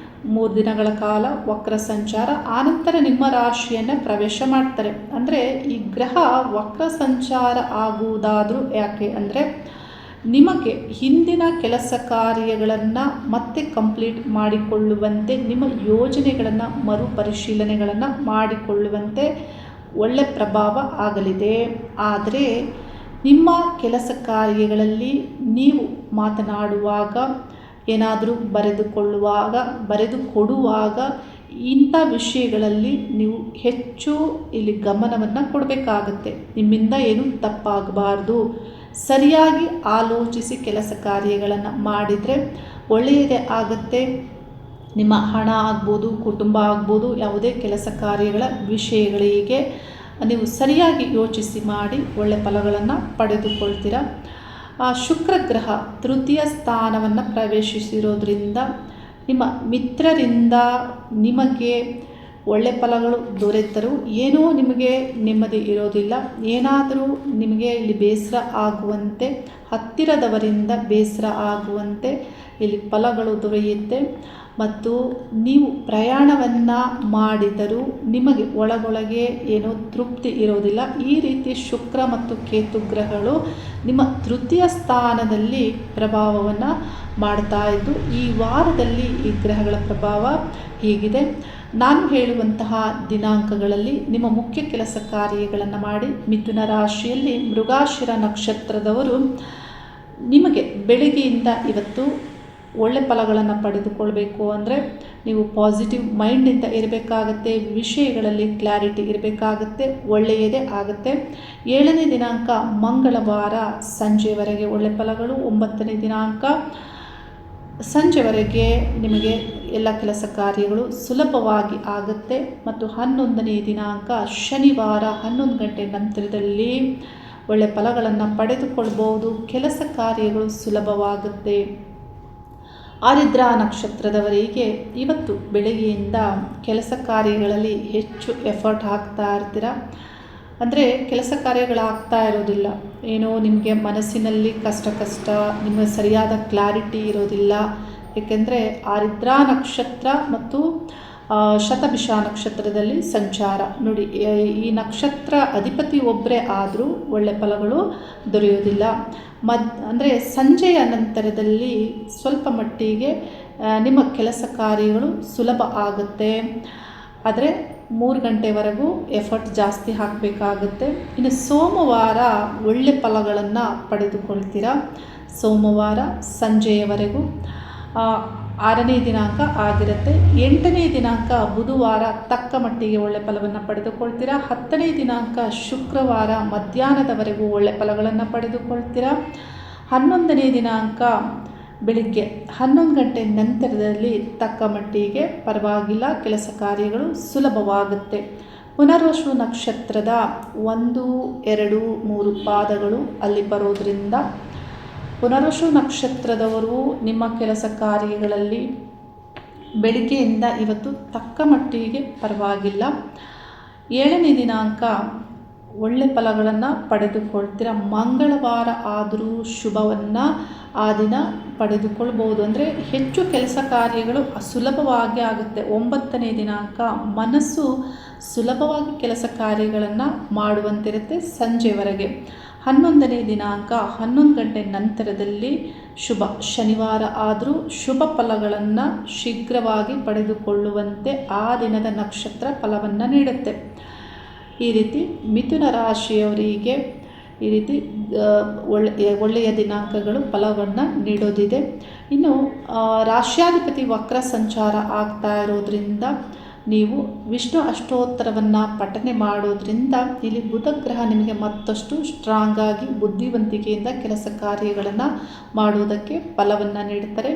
3 ದಿನಗಳ ಕಾಲ ವಕ್ರ ಸಂಚಾರ, ಆನಂತರ ನಿಮ್ಮ ರಾಶಿಯನ್ನು ಪ್ರವೇಶ ಮಾಡ್ತಾರೆ. ಅಂದರೆ ಈ ಗ್ರಹ ವಕ್ರ ಸಂಚಾರ ಆಗುವುದಾದರೂ ಯಾಕೆ ಅಂದರೆ ನಿಮಗೆ ಹಿಂದಿನ ಕೆಲಸ ಕಾರ್ಯಗಳನ್ನು ಮತ್ತೆ ಕಂಪ್ಲೀಟ್ ಮಾಡಿಕೊಳ್ಳುವಂತೆ, ನಿಮ್ಮ ಯೋಜನೆಗಳನ್ನು ಮರುಪರಿಶೀಲನೆಗಳನ್ನು ಮಾಡಿಕೊಳ್ಳುವಂತೆ ಒಳ್ಳೆ ಪ್ರಭಾವ ಆಗಲಿದೆ. ಆದರೆ ನಿಮ್ಮ ಕೆಲಸ ಕಾರ್ಯಗಳಲ್ಲಿ ನೀವು ಮಾತನಾಡುವಾಗ, ಏನಾದರೂ ಬರೆದು ಕೊಡುವಾಗ ಇಂಥ ವಿಷಯಗಳಲ್ಲಿ ನೀವು ಹೆಚ್ಚು ಇಲ್ಲಿ ಗಮನವನ್ನು ಕೊಡಬೇಕಾಗುತ್ತೆ. ನಿಮ್ಮಿಂದ ಏನು ತಪ್ಪಾಗಬಾರ್ದು. ಸರಿಯಾಗಿ ಆಲೋಚಿಸಿ ಕೆಲಸ ಕಾರ್ಯಗಳನ್ನು ಮಾಡಿದರೆ ಒಳ್ಳೆಯದೇ ಆಗುತ್ತೆ. ನಿಮ್ಮ ಹಣ ಆಗ್ಬೋದು, ಕುಟುಂಬ ಆಗ್ಬೋದು, ಯಾವುದೇ ಕೆಲಸ ಕಾರ್ಯಗಳ ವಿಷಯಗಳಿಗೆ ನೀವು ಸರಿಯಾಗಿ ಯೋಚಿಸಿ ಮಾಡಿ ಒಳ್ಳೆ ಫಲಗಳನ್ನು ಪಡೆದುಕೊಳ್ತೀರಾ. ಶುಕ್ರ ಗ್ರಹ ತೃತೀಯ ಸ್ಥಾನವನ್ನು ಪ್ರವೇಶಿಸಿರೋದ್ರಿಂದ ನಿಮ್ಮ ಮಿತ್ರರಿಂದ ನಿಮಗೆ ಒಳ್ಳೆ ಫಲಗಳು ದೊರೆತರೂ ಏನೋ ನಿಮಗೆ ನೆಮ್ಮದಿ ಇರೋದಿಲ್ಲ. ಏನಾದರೂ ನಿಮಗೆ ಇಲ್ಲಿ ಬೇಸರ ಆಗುವಂತೆ, ಹತ್ತಿರದವರಿಂದ ಬೇಸರ ಆಗುವಂತೆ ಇಲ್ಲಿ ಫಲಗಳು ದೊರೆಯುತ್ತೆ. ಮತ್ತು ನೀವು ಪ್ರಯಾಣವನ್ನು ಮಾಡಿದರೂ ನಿಮಗೆ ಒಳಗೊಳಗೆ ಏನೋ ತೃಪ್ತಿ ಇರೋದಿಲ್ಲ. ಈ ರೀತಿ ಶುಕ್ರ ಮತ್ತು ಕೇತು ಗ್ರಹಗಳು ನಿಮ್ಮ ತೃತೀಯ ಸ್ಥಾನದಲ್ಲಿ ಪ್ರಭಾವವನ್ನು ಮಾಡ್ತಾ ಇದ್ದು, ಈ ವಾರದಲ್ಲಿ ಈ ಗ್ರಹಗಳ ಪ್ರಭಾವ ಹೀಗಿದೆ. ನಾನು ಹೇಳುವಂತಹ ದಿನಾಂಕಗಳಲ್ಲಿ ನಿಮ್ಮ ಮುಖ್ಯ ಕೆಲಸ ಕಾರ್ಯಗಳನ್ನು ಮಾಡಿ. ಮಿಥುನ ರಾಶಿಯಲ್ಲಿ ಮೃಗಶಿರ ನಕ್ಷತ್ರದವರು ನಿಮಗೆ ಬೆಳಗ್ಗೆಯಿಂದ ಇವತ್ತು ಒಳ್ಳೆ ಫಲಗಳನ್ನು ಪಡೆದುಕೊಳ್ಬೇಕು ಅಂದರೆ ನೀವು ಪಾಸಿಟಿವ್ ಮೈಂಡಿಂದ ಇರಬೇಕಾಗತ್ತೆ, ವಿಷಯಗಳಲ್ಲಿ ಕ್ಲಾರಿಟಿ ಇರಬೇಕಾಗತ್ತೆ, ಒಳ್ಳೆಯದೇ ಆಗುತ್ತೆ. 7ನೇ ದಿನಾಂಕ ಮಂಗಳವಾರ ಸಂಜೆವರೆಗೆ ಒಳ್ಳೆ ಫಲಗಳು. 9ನೇ ದಿನಾಂಕ ಸಂಜೆವರೆಗೆ ನಿಮಗೆ ಎಲ್ಲ ಕೆಲಸ ಕಾರ್ಯಗಳು ಸುಲಭವಾಗಿ ಆಗುತ್ತೆ. ಮತ್ತು 11ನೇ ದಿನಾಂಕ ಶನಿವಾರ 11 ಗಂಟೆ ನಂತರದಲ್ಲಿ ಒಳ್ಳೆ ಫಲಗಳನ್ನು ಪಡೆದುಕೊಳ್ಬೋದು. ಕೆಲಸ ಕಾರ್ಯಗಳು ಸುಲಭವಾಗುತ್ತೆ. ಆರಿದ್ರಾ ನಕ್ಷತ್ರದವರಿಗೆ ಇವತ್ತು ಬೆಳಗ್ಗೆಯಿಂದ ಕೆಲಸ ಕಾರ್ಯಗಳಲ್ಲಿ ಹೆಚ್ಚು ಎಫರ್ಟ್ ಹಾಕ್ತಾ ಇರ್ತೀರ. ಅಂದರೆ ಕೆಲಸ ಕಾರ್ಯಗಳಾಗ್ತಾ ಇರೋದಿಲ್ಲ, ಏನೋ ನಿಮಗೆ ಮನಸ್ಸಿನಲ್ಲಿ ಕಷ್ಟ, ನಿಮಗೆ ಸರಿಯಾದ ಕ್ಲಾರಿಟಿ ಇರೋದಿಲ್ಲ. ಏಕೆಂದರೆ ಆರಿದ್ರಾ ನಕ್ಷತ್ರ ಮತ್ತು ಶತಭಿಷ ನಕ್ಷತ್ರದಲ್ಲಿ ಸಂಚಾರ ನೋಡಿ. ಈ ನಕ್ಷತ್ರ ಅಧಿಪತಿ ಒಬ್ಬರೇ ಆದರೂ ಒಳ್ಳೆ ಫಲಗಳು ದೊರೆಯೋದಿಲ್ಲ. ಅಂದರೆ ಸಂಜೆಯ ನಂತರದಲ್ಲಿ ಸ್ವಲ್ಪ ಮಟ್ಟಿಗೆ ನಿಮ್ಮ ಕೆಲಸ ಕಾರ್ಯಗಳು ಸುಲಭ ಆಗುತ್ತೆ. ಆದರೆ 3 ಗಂಟೆವರೆಗೂ ಎಫರ್ಟ್ ಜಾಸ್ತಿ ಹಾಕಬೇಕಾಗುತ್ತೆ. ಇನ್ನು ಸೋಮವಾರ ಒಳ್ಳೆ ಫಲಗಳನ್ನು ಪಡೆದುಕೊಳ್ತೀರಾ. ಸೋಮವಾರ ಸಂಜೆಯವರೆಗೂ 6ನೇ ದಿನಾಂಕ ಆಗಿರುತ್ತೆ. 8ನೇ ದಿನಾಂಕ ಬುಧವಾರ ತಕ್ಕ ಮಟ್ಟಿಗೆ ಒಳ್ಳೆ ಫಲವನ್ನು ಪಡೆದುಕೊಳ್ತೀರಾ. 10ನೇ ದಿನಾಂಕ ಶುಕ್ರವಾರ ಮಧ್ಯಾಹ್ನದವರೆಗೂ ಒಳ್ಳೆ ಫಲಗಳನ್ನು ಪಡೆದುಕೊಳ್ತೀರಾ. 11ನೇ ದಿನಾಂಕ ಬೆಳಿಗ್ಗೆ 11 ಗಂಟೆ ನಂತರದಲ್ಲಿ ತಕ್ಕ ಮಟ್ಟಿಗೆ ಪರವಾಗಿಲ್ಲ, ಕೆಲಸ ಕಾರ್ಯಗಳು ಸುಲಭವಾಗುತ್ತೆ. ಪುನರ್ವಸು ನಕ್ಷತ್ರದ 1, 2, 3 ಪಾದಗಳು ಅಲ್ಲಿ ಬರೋದ್ರಿಂದ ಪುನರ್ವಸು ನಕ್ಷತ್ರದವರು ನಿಮ್ಮ ಕೆಲಸ ಕಾರ್ಯಗಳಲ್ಲಿ ಬೆಳಿಗ್ಗೆಯಿಂದ ಇವತ್ತು ತಕ್ಕ ಮಟ್ಟಿಗೆ ಪರವಾಗಿಲ್ಲ. 7ನೇ ದಿನಾಂಕ ಒಳ್ಳೆ ಫಲಗಳನ್ನು ಪಡೆದುಕೊಳ್ತೀರ. ಮಂಗಳವಾರ ಆದರೂ ಶುಭವನ್ನು ಆ ದಿನ ಪಡೆದುಕೊಳ್ಬೋದು. ಅಂದರೆ ಹೆಚ್ಚು ಕೆಲಸ ಕಾರ್ಯಗಳು ಸುಲಭವಾಗಿ ಆಗುತ್ತೆ. 9ನೇ ದಿನಾಂಕ ಮನಸ್ಸು ಸುಲಭವಾಗಿ ಕೆಲಸ ಕಾರ್ಯಗಳನ್ನು ಮಾಡುವಂತಿರುತ್ತೆ ಸಂಜೆವರೆಗೆ. 11ನೇ ದಿನಾಂಕ 11 ಗಂಟೆ ನಂತರದಲ್ಲಿ ಶುಭ. ಶನಿವಾರ ಆದರೂ ಶುಭ ಫಲಗಳನ್ನು ಶೀಘ್ರವಾಗಿ ಪಡೆದುಕೊಳ್ಳುವಂತೆ ಆ ದಿನದ ನಕ್ಷತ್ರ ಫಲವನ್ನು ನೀಡುತ್ತೆ. ಈ ರೀತಿ ಮಿಥುನ ರಾಶಿಯವರಿಗೆ ಈ ರೀತಿ ಒಳ್ಳೆಯ ದಿನಾಂಕಗಳು ಫಲವನ್ನು ನೀಡೋದಿದೆ. ಇನ್ನು ರಾಶ್ಯಾಧಿಪತಿ ವಕ್ರ ಸಂಚಾರ ಆಗ್ತಾ ಇರೋದ್ರಿಂದ ನೀವು ವಿಷ್ಣು ಅಷ್ಟೋತ್ತರವನ್ನು ಪಠನೆ ಮಾಡೋದ್ರಿಂದ ಇಲ್ಲಿ ಬುಧ ಗ್ರಹ ನಿಮಗೆ ಮತ್ತಷ್ಟು ಸ್ಟ್ರಾಂಗ್ ಆಗಿ ಬುದ್ಧಿವಂತಿಕೆಯಿಂದ ಕೆಲಸ ಕಾರ್ಯಗಳನ್ನು ಮಾಡುವುದಕ್ಕೆ ಫಲವನ್ನು ನೀಡುತ್ತಾರೆ.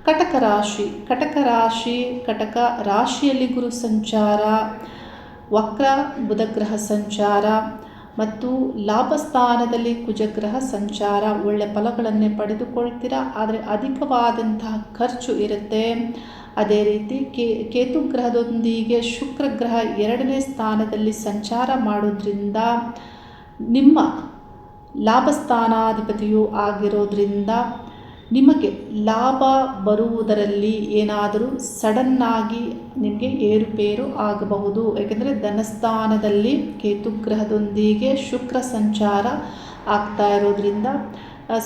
ಕಟಕ ರಾಶಿಯಲ್ಲಿ ಗುರು ಸಂಚಾರ, ವಕ್ರ ಬುಧಗ್ರಹ ಸಂಚಾರ ಮತ್ತು ಲಾಭಸ್ಥಾನದಲ್ಲಿ ಕುಜಗ್ರಹ ಸಂಚಾರ ಒಳ್ಳೆ ಫಲಗಳನ್ನೇ ಪಡೆದುಕೊಳ್ತೀರಾ. ಆದರೆ ಅಧಿಕವಾದಂತಹ ಖರ್ಚು ಇರುತ್ತೆ. ಅದೇ ರೀತಿ ಕೇತು ಗ್ರಹದೊಂದಿಗೆ ಶುಕ್ರ ಗ್ರಹ 2ನೇ ಸ್ಥಾನದಲ್ಲಿ ಸಂಚಾರ ಮಾಡೋದ್ರಿಂದ ನಿಮ್ಮ ಲಾಭಸ್ಥಾನಾಧಿಪತಿಯು ಆಗಿರೋದ್ರಿಂದ ನಿಮಗೆ ಲಾಭ ಬರುವುದರಲ್ಲಿ ಏನಾದರೂ ಸಡನ್ನಾಗಿ ನಿಮಗೆ ಏರುಪೇರು ಆಗಬಹುದು. ಏಕೆಂದರೆ ಧನಸ್ಥಾನದಲ್ಲಿ ಕೇತುಗ್ರಹದೊಂದಿಗೆ ಶುಕ್ರ ಸಂಚಾರ ಆಗ್ತಾ ಇರೋದ್ರಿಂದ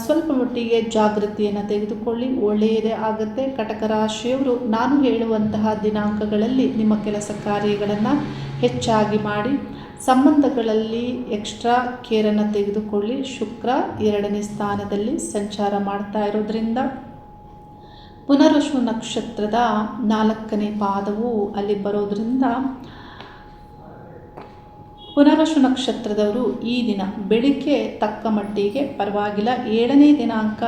ಸ್ವಲ್ಪ ಮಟ್ಟಿಗೆ ಜಾಗೃತಿಯನ್ನು ತೆಗೆದುಕೊಳ್ಳಿ, ಒಳ್ಳೆಯದೇ ಆಗುತ್ತೆ. ಕಟಕ ರಾಶಿಯವರು ನಾನು ಹೇಳುವಂತಹ ದಿನಾಂಕಗಳಲ್ಲಿ ನಿಮ್ಮ ಕೆಲಸ ಕಾರ್ಯಗಳನ್ನು ಹೆಚ್ಚಾಗಿ ಮಾಡಿ, ಸಂಬಂಧಗಳಲ್ಲಿ ಎಕ್ಸ್ಟ್ರಾ ಕೇರನ್ನು ತೆಗೆದುಕೊಳ್ಳಿ. ಶುಕ್ರ 2ನೇ ಸ್ಥಾನದಲ್ಲಿ ಸಂಚಾರ ಮಾಡ್ತಾ ಇರೋದ್ರಿಂದ ಪುನರ್ವಸು ನಕ್ಷತ್ರದ 4ನೇ ಪಾದವು ಅಲ್ಲಿ ಬರೋದ್ರಿಂದ ಪುನರ್ವಸು ನಕ್ಷತ್ರದವರು ಈ ದಿನ ಬೆಳಿಗ್ಗೆ ತಕ್ಕ ಮಟ್ಟಿಗೆ ಪರವಾಗಿಲ್ಲ. 7ನೇ ದಿನಾಂಕ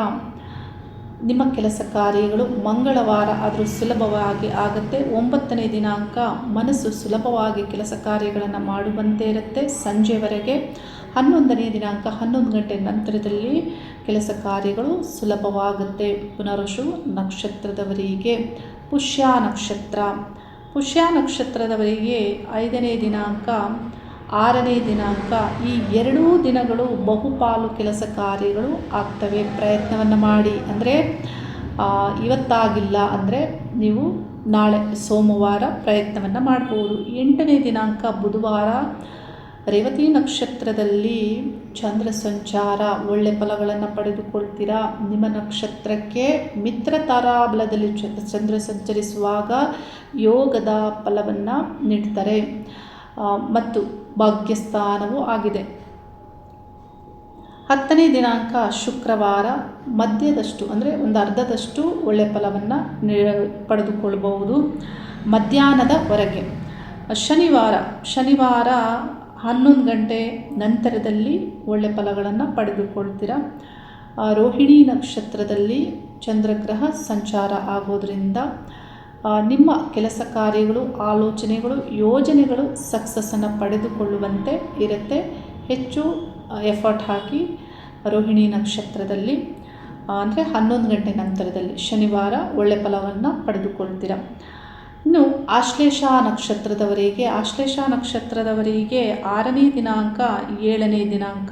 ನಿಮ್ಮ ಕೆಲಸ ಕಾರ್ಯಗಳು ಮಂಗಳವಾರ ಆದರೂ ಸುಲಭವಾಗಿ ಆಗುತ್ತೆ. 9ನೇ ದಿನಾಂಕ ಮನಸ್ಸು ಸುಲಭವಾಗಿ ಕೆಲಸ ಕಾರ್ಯಗಳನ್ನು ಮಾಡುವಂತೆ ಇರುತ್ತೆ ಸಂಜೆವರೆಗೆ. 11ನೇ ದಿನಾಂಕ 11 ಗಂಟೆ ನಂತರದಲ್ಲಿ ಕೆಲಸ ಕಾರ್ಯಗಳು ಸುಲಭವಾಗುತ್ತೆ. ಪುನರ್ವಸು ನಕ್ಷತ್ರದವರಿಗೆ ಪುಷ್ಯ ನಕ್ಷತ್ರದವರಿಗೆ 5ನೇ ದಿನಾಂಕ 6ನೇ ದಿನಾಂಕ ಈ 2 ದಿನಗಳು ಬಹುಪಾಲು ಕೆಲಸ ಕಾರ್ಯಗಳು ಆಗ್ತವೆ. ಪ್ರಯತ್ನವನ್ನು ಮಾಡಿ. ಅಂದರೆ ಇವತ್ತಾಗಿಲ್ಲ ಅಂದರೆ ನೀವು ನಾಳೆ ಸೋಮವಾರ ಪ್ರಯತ್ನವನ್ನು ಮಾಡ್ಬೋದು. 8ನೇ ದಿನಾಂಕ ಬುಧವಾರ ರೇವತಿ ನಕ್ಷತ್ರದಲ್ಲಿ ಚಂದ್ರ ಸಂಚಾರ ಒಳ್ಳೆ ಫಲಗಳನ್ನು ಪಡೆದುಕೊಳ್ತೀರಾ. ನಿಮ್ಮ ನಕ್ಷತ್ರಕ್ಕೆ ಮಿತ್ರ ತಾರಾಬಲದಲ್ಲಿ ಚಂದ್ರ ಸಂಚರಿಸುವಾಗ ಯೋಗದ ಫಲವನ್ನು ನೀಡ್ತಾರೆ ಮತ್ತು ಭಾಗ್ಯಸ್ಥಾನವೂ ಆಗಿದೆ. 10ನೇ ದಿನಾಂಕ ಶುಕ್ರವಾರ ಮಧ್ಯದಷ್ಟು ಅಂದರೆ ಒಂದು ಅರ್ಧದಷ್ಟು ಒಳ್ಳೆ ಫಲವನ್ನು ಪಡೆದುಕೊಳ್ಳಬಹುದು ಮಧ್ಯಾಹ್ನದವರೆಗೆ. ಶನಿವಾರ 11 ಗಂಟೆ ನಂತರದಲ್ಲಿ ಒಳ್ಳೆ ಫಲಗಳನ್ನು ಪಡೆದುಕೊಳ್ತೀರಾ. ರೋಹಿಣಿ ನಕ್ಷತ್ರದಲ್ಲಿ ಚಂದ್ರಗ್ರಹ ಸಂಚಾರ ಆಗೋದ್ರಿಂದ ನಿಮ್ಮ ಕೆಲಸ ಕಾರ್ಯಗಳು, ಆಲೋಚನೆಗಳು, ಯೋಜನೆಗಳು ಸಕ್ಸಸ್ಸನ್ನು ಪಡೆದುಕೊಳ್ಳುವಂತೆ ಇರುತ್ತೆ. ಹೆಚ್ಚು ಎಫರ್ಟ್ ಹಾಕಿ ರೋಹಿಣಿ ನಕ್ಷತ್ರದಲ್ಲಿ. ಅಂದರೆ 11 ಗಂಟೆ ನಂತರದಲ್ಲಿ ಶನಿವಾರ ಒಳ್ಳೆ ಫಲವನ್ನು ಪಡೆದುಕೊಳ್ತೀರ. ಇನ್ನು ಆಶ್ಲೇಷ ನಕ್ಷತ್ರದವರಿಗೆ 6ನೇ ದಿನಾಂಕ 7ನೇ ದಿನಾಂಕ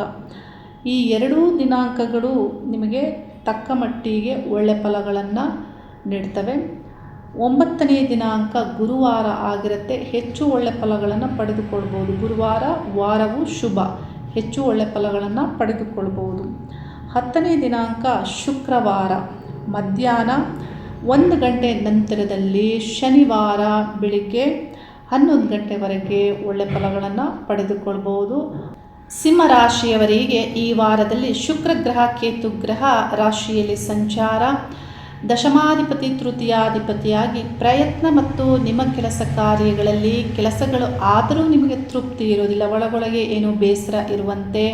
ಈ ಎರಡೂ ದಿನಾಂಕಗಳು ನಿಮಗೆ ತಕ್ಕ ಮಟ್ಟಿಗೆ ಒಳ್ಳೆ ಫಲಗಳನ್ನು ನೀಡ್ತವೆ. 9ನೇ ದಿನಾಂಕ ಗುರುವಾರ ಆಗಿರುತ್ತೆ, ಹೆಚ್ಚು ಒಳ್ಳೆ ಫಲಗಳನ್ನು ಪಡೆದುಕೊಳ್ಬೋದು. ಗುರುವಾರ ವಾರವು ಶುಭ, ಹೆಚ್ಚು ಒಳ್ಳೆ ಫಲಗಳನ್ನು ಪಡೆದುಕೊಳ್ಬೋದು. 10ನೇ ದಿನಾಂಕ ಶುಕ್ರವಾರ ಮಧ್ಯಾಹ್ನ 1 ಗಂಟೆ ನಂತರದಲ್ಲಿ, ಶನಿವಾರ ಬೆಳಿಗ್ಗೆ 11 ಗಂಟೆವರೆಗೆ ಒಳ್ಳೆ ಫಲಗಳನ್ನು ಪಡೆದುಕೊಳ್ಬೋದು. ಸಿಂಹರಾಶಿಯವರಿಗೆ ಈ ವಾರದಲ್ಲಿ ಶುಕ್ರ ಗ್ರಹ ಕೇತು ಗ್ರಹ ರಾಶಿಯಲ್ಲಿ ಸಂಚಾರ, ದಶಮಾಧಿಪತಿ ತೃತೀಯಾಧಿಪತಿಯಾಗಿ ಪ್ರಯತ್ನ ಮತ್ತು ನಿಮ್ಮ ಕೆಲಸ ಕಾರ್ಯಗಳಲ್ಲಿ ಕೆಲಸಗಳು ಆದರೂ ನಿಮಗೆ ತೃಪ್ತಿ ಇರೋದಿಲ್ಲ, ಒಳಗೊಳಗೆ ಏನೋ ಬೇಸರ ಇರುವಂತೆ.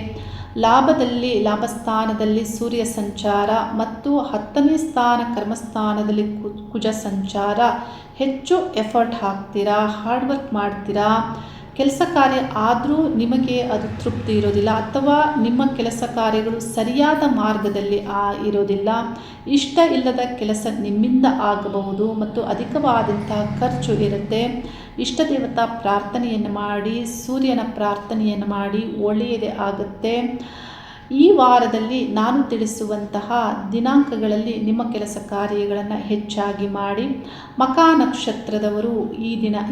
ಲಾಭಸ್ಥಾನದಲ್ಲಿ ಸೂರ್ಯ ಸಂಚಾರ ಮತ್ತು 10ನೇ ಸ್ಥಾನ ಕರ್ಮಸ್ಥಾನದಲ್ಲಿ ಕುಜ ಸಂಚಾರ. ಹೆಚ್ಚು ಎಫರ್ಟ್ ಹಾಕ್ತೀರಾ, ಹಾರ್ಡ್ ವರ್ಕ್ ಮಾಡ್ತೀರಾ, ಕೆಲಸ ಕಾರ್ಯ ಆದರೂ ನಿಮಗೆ ಅದು ತೃಪ್ತಿ ಇರೋದಿಲ್ಲ ಅಥವಾ ನಿಮ್ಮ ಕೆಲಸ ಕಾರ್ಯಗಳು ಸರಿಯಾದ ಮಾರ್ಗದಲ್ಲಿ ಇರೋದಿಲ್ಲ. ಇಷ್ಟ ಇಲ್ಲದ ಕೆಲಸ ನಿಮ್ಮಿಂದ ಆಗಬಹುದು ಮತ್ತು ಅಧಿಕವಾದಂತಹ ಖರ್ಚು ಇರುತ್ತೆ. ಇಷ್ಟ ದೇವತಾ ಪ್ರಾರ್ಥನೆಯನ್ನು ಮಾಡಿ, ಸೂರ್ಯನ ಪ್ರಾರ್ಥನೆಯನ್ನು ಮಾಡಿ, ಒಳ್ಳೆಯದೇ ಆಗುತ್ತೆ. ಈ ವಾರದಲ್ಲಿ ನಾನು ತಿಳಿಸುವಂತಹ ದಿನಾಂಕಗಳಲ್ಲಿ ನಿಮ್ಮ ಕೆಲಸ ಕಾರ್ಯಗಳನ್ನು ಹೆಚ್ಚಾಗಿ ಮಾಡಿ. ಮಖ ನಕ್ಷತ್ರದವರು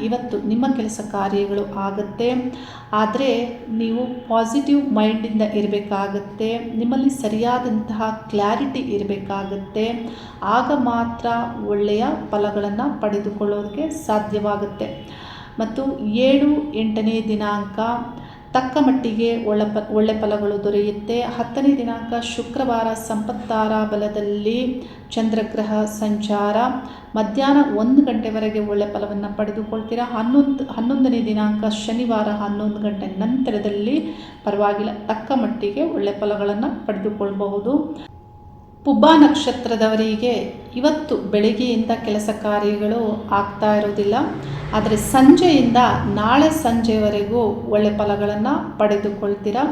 ಇವತ್ತು ನಿಮ್ಮ ಕೆಲಸ ಕಾರ್ಯಗಳು ಆಗುತ್ತೆ, ಆದರೆ ನೀವು ಪಾಸಿಟಿವ್ ಮೈಂಡಿಂದ ಇರಬೇಕಾಗತ್ತೆ, ನಿಮ್ಮಲ್ಲಿ ಸರಿಯಾದಂತಹ ಕ್ಲಾರಿಟಿ ಇರಬೇಕಾಗತ್ತೆ. ಆಗ ಮಾತ್ರ ಒಳ್ಳೆಯ ಫಲಗಳನ್ನು ಪಡೆದುಕೊಳ್ಳೋದಕ್ಕೆ ಸಾಧ್ಯವಾಗುತ್ತೆ. ಮತ್ತು 7, 8ನೇ ದಿನಾಂಕ ತಕ್ಕ ಮಟ್ಟಿಗೆ ಒಳ್ಳೆ ಫಲಗಳು ದೊರೆಯುತ್ತೆ. 10ನೇ ದಿನಾಂಕ ಶುಕ್ರವಾರ ಸಂಪತ್ತಾರ ಬಲದಲ್ಲಿ ಚಂದ್ರಗ್ರಹ ಸಂಚಾರ, ಮಧ್ಯಾಹ್ನ 1 ಗಂಟೆವರೆಗೆ ಒಳ್ಳೆ ಫಲವನ್ನು ಪಡೆದುಕೊಳ್ತೀರಾ. 11ನೇ ದಿನಾಂಕ ಶನಿವಾರ 11 ಗಂಟೆ ನಂತರದಲ್ಲಿ ಪರವಾಗಿಲ್ಲ, ತಕ್ಕ ಮಟ್ಟಿಗೆ ಒಳ್ಳೆ ಫಲಗಳನ್ನು ಪಡೆದುಕೊಳ್ಳಬಹುದು. ಪುಬ್ಬ ನಕ್ಷತ್ರದವರಿಗೆ ಇವತ್ತು ಬೆಳಗ್ಗೆಯಿಂದ ಕೆಲಸ ಕಾರ್ಯಗಳು ಆಗ್ತಾ ಇರೋದಿಲ್ಲ, ಆದರೆ ಸಂಜೆಯಿಂದ ನಾಳೆ ಸಂಜೆವರೆಗೂ ಒಳ್ಳೆ ಫಲಗಳನ್ನು ಪಡೆದುಕೊಳ್ತೀರಾ.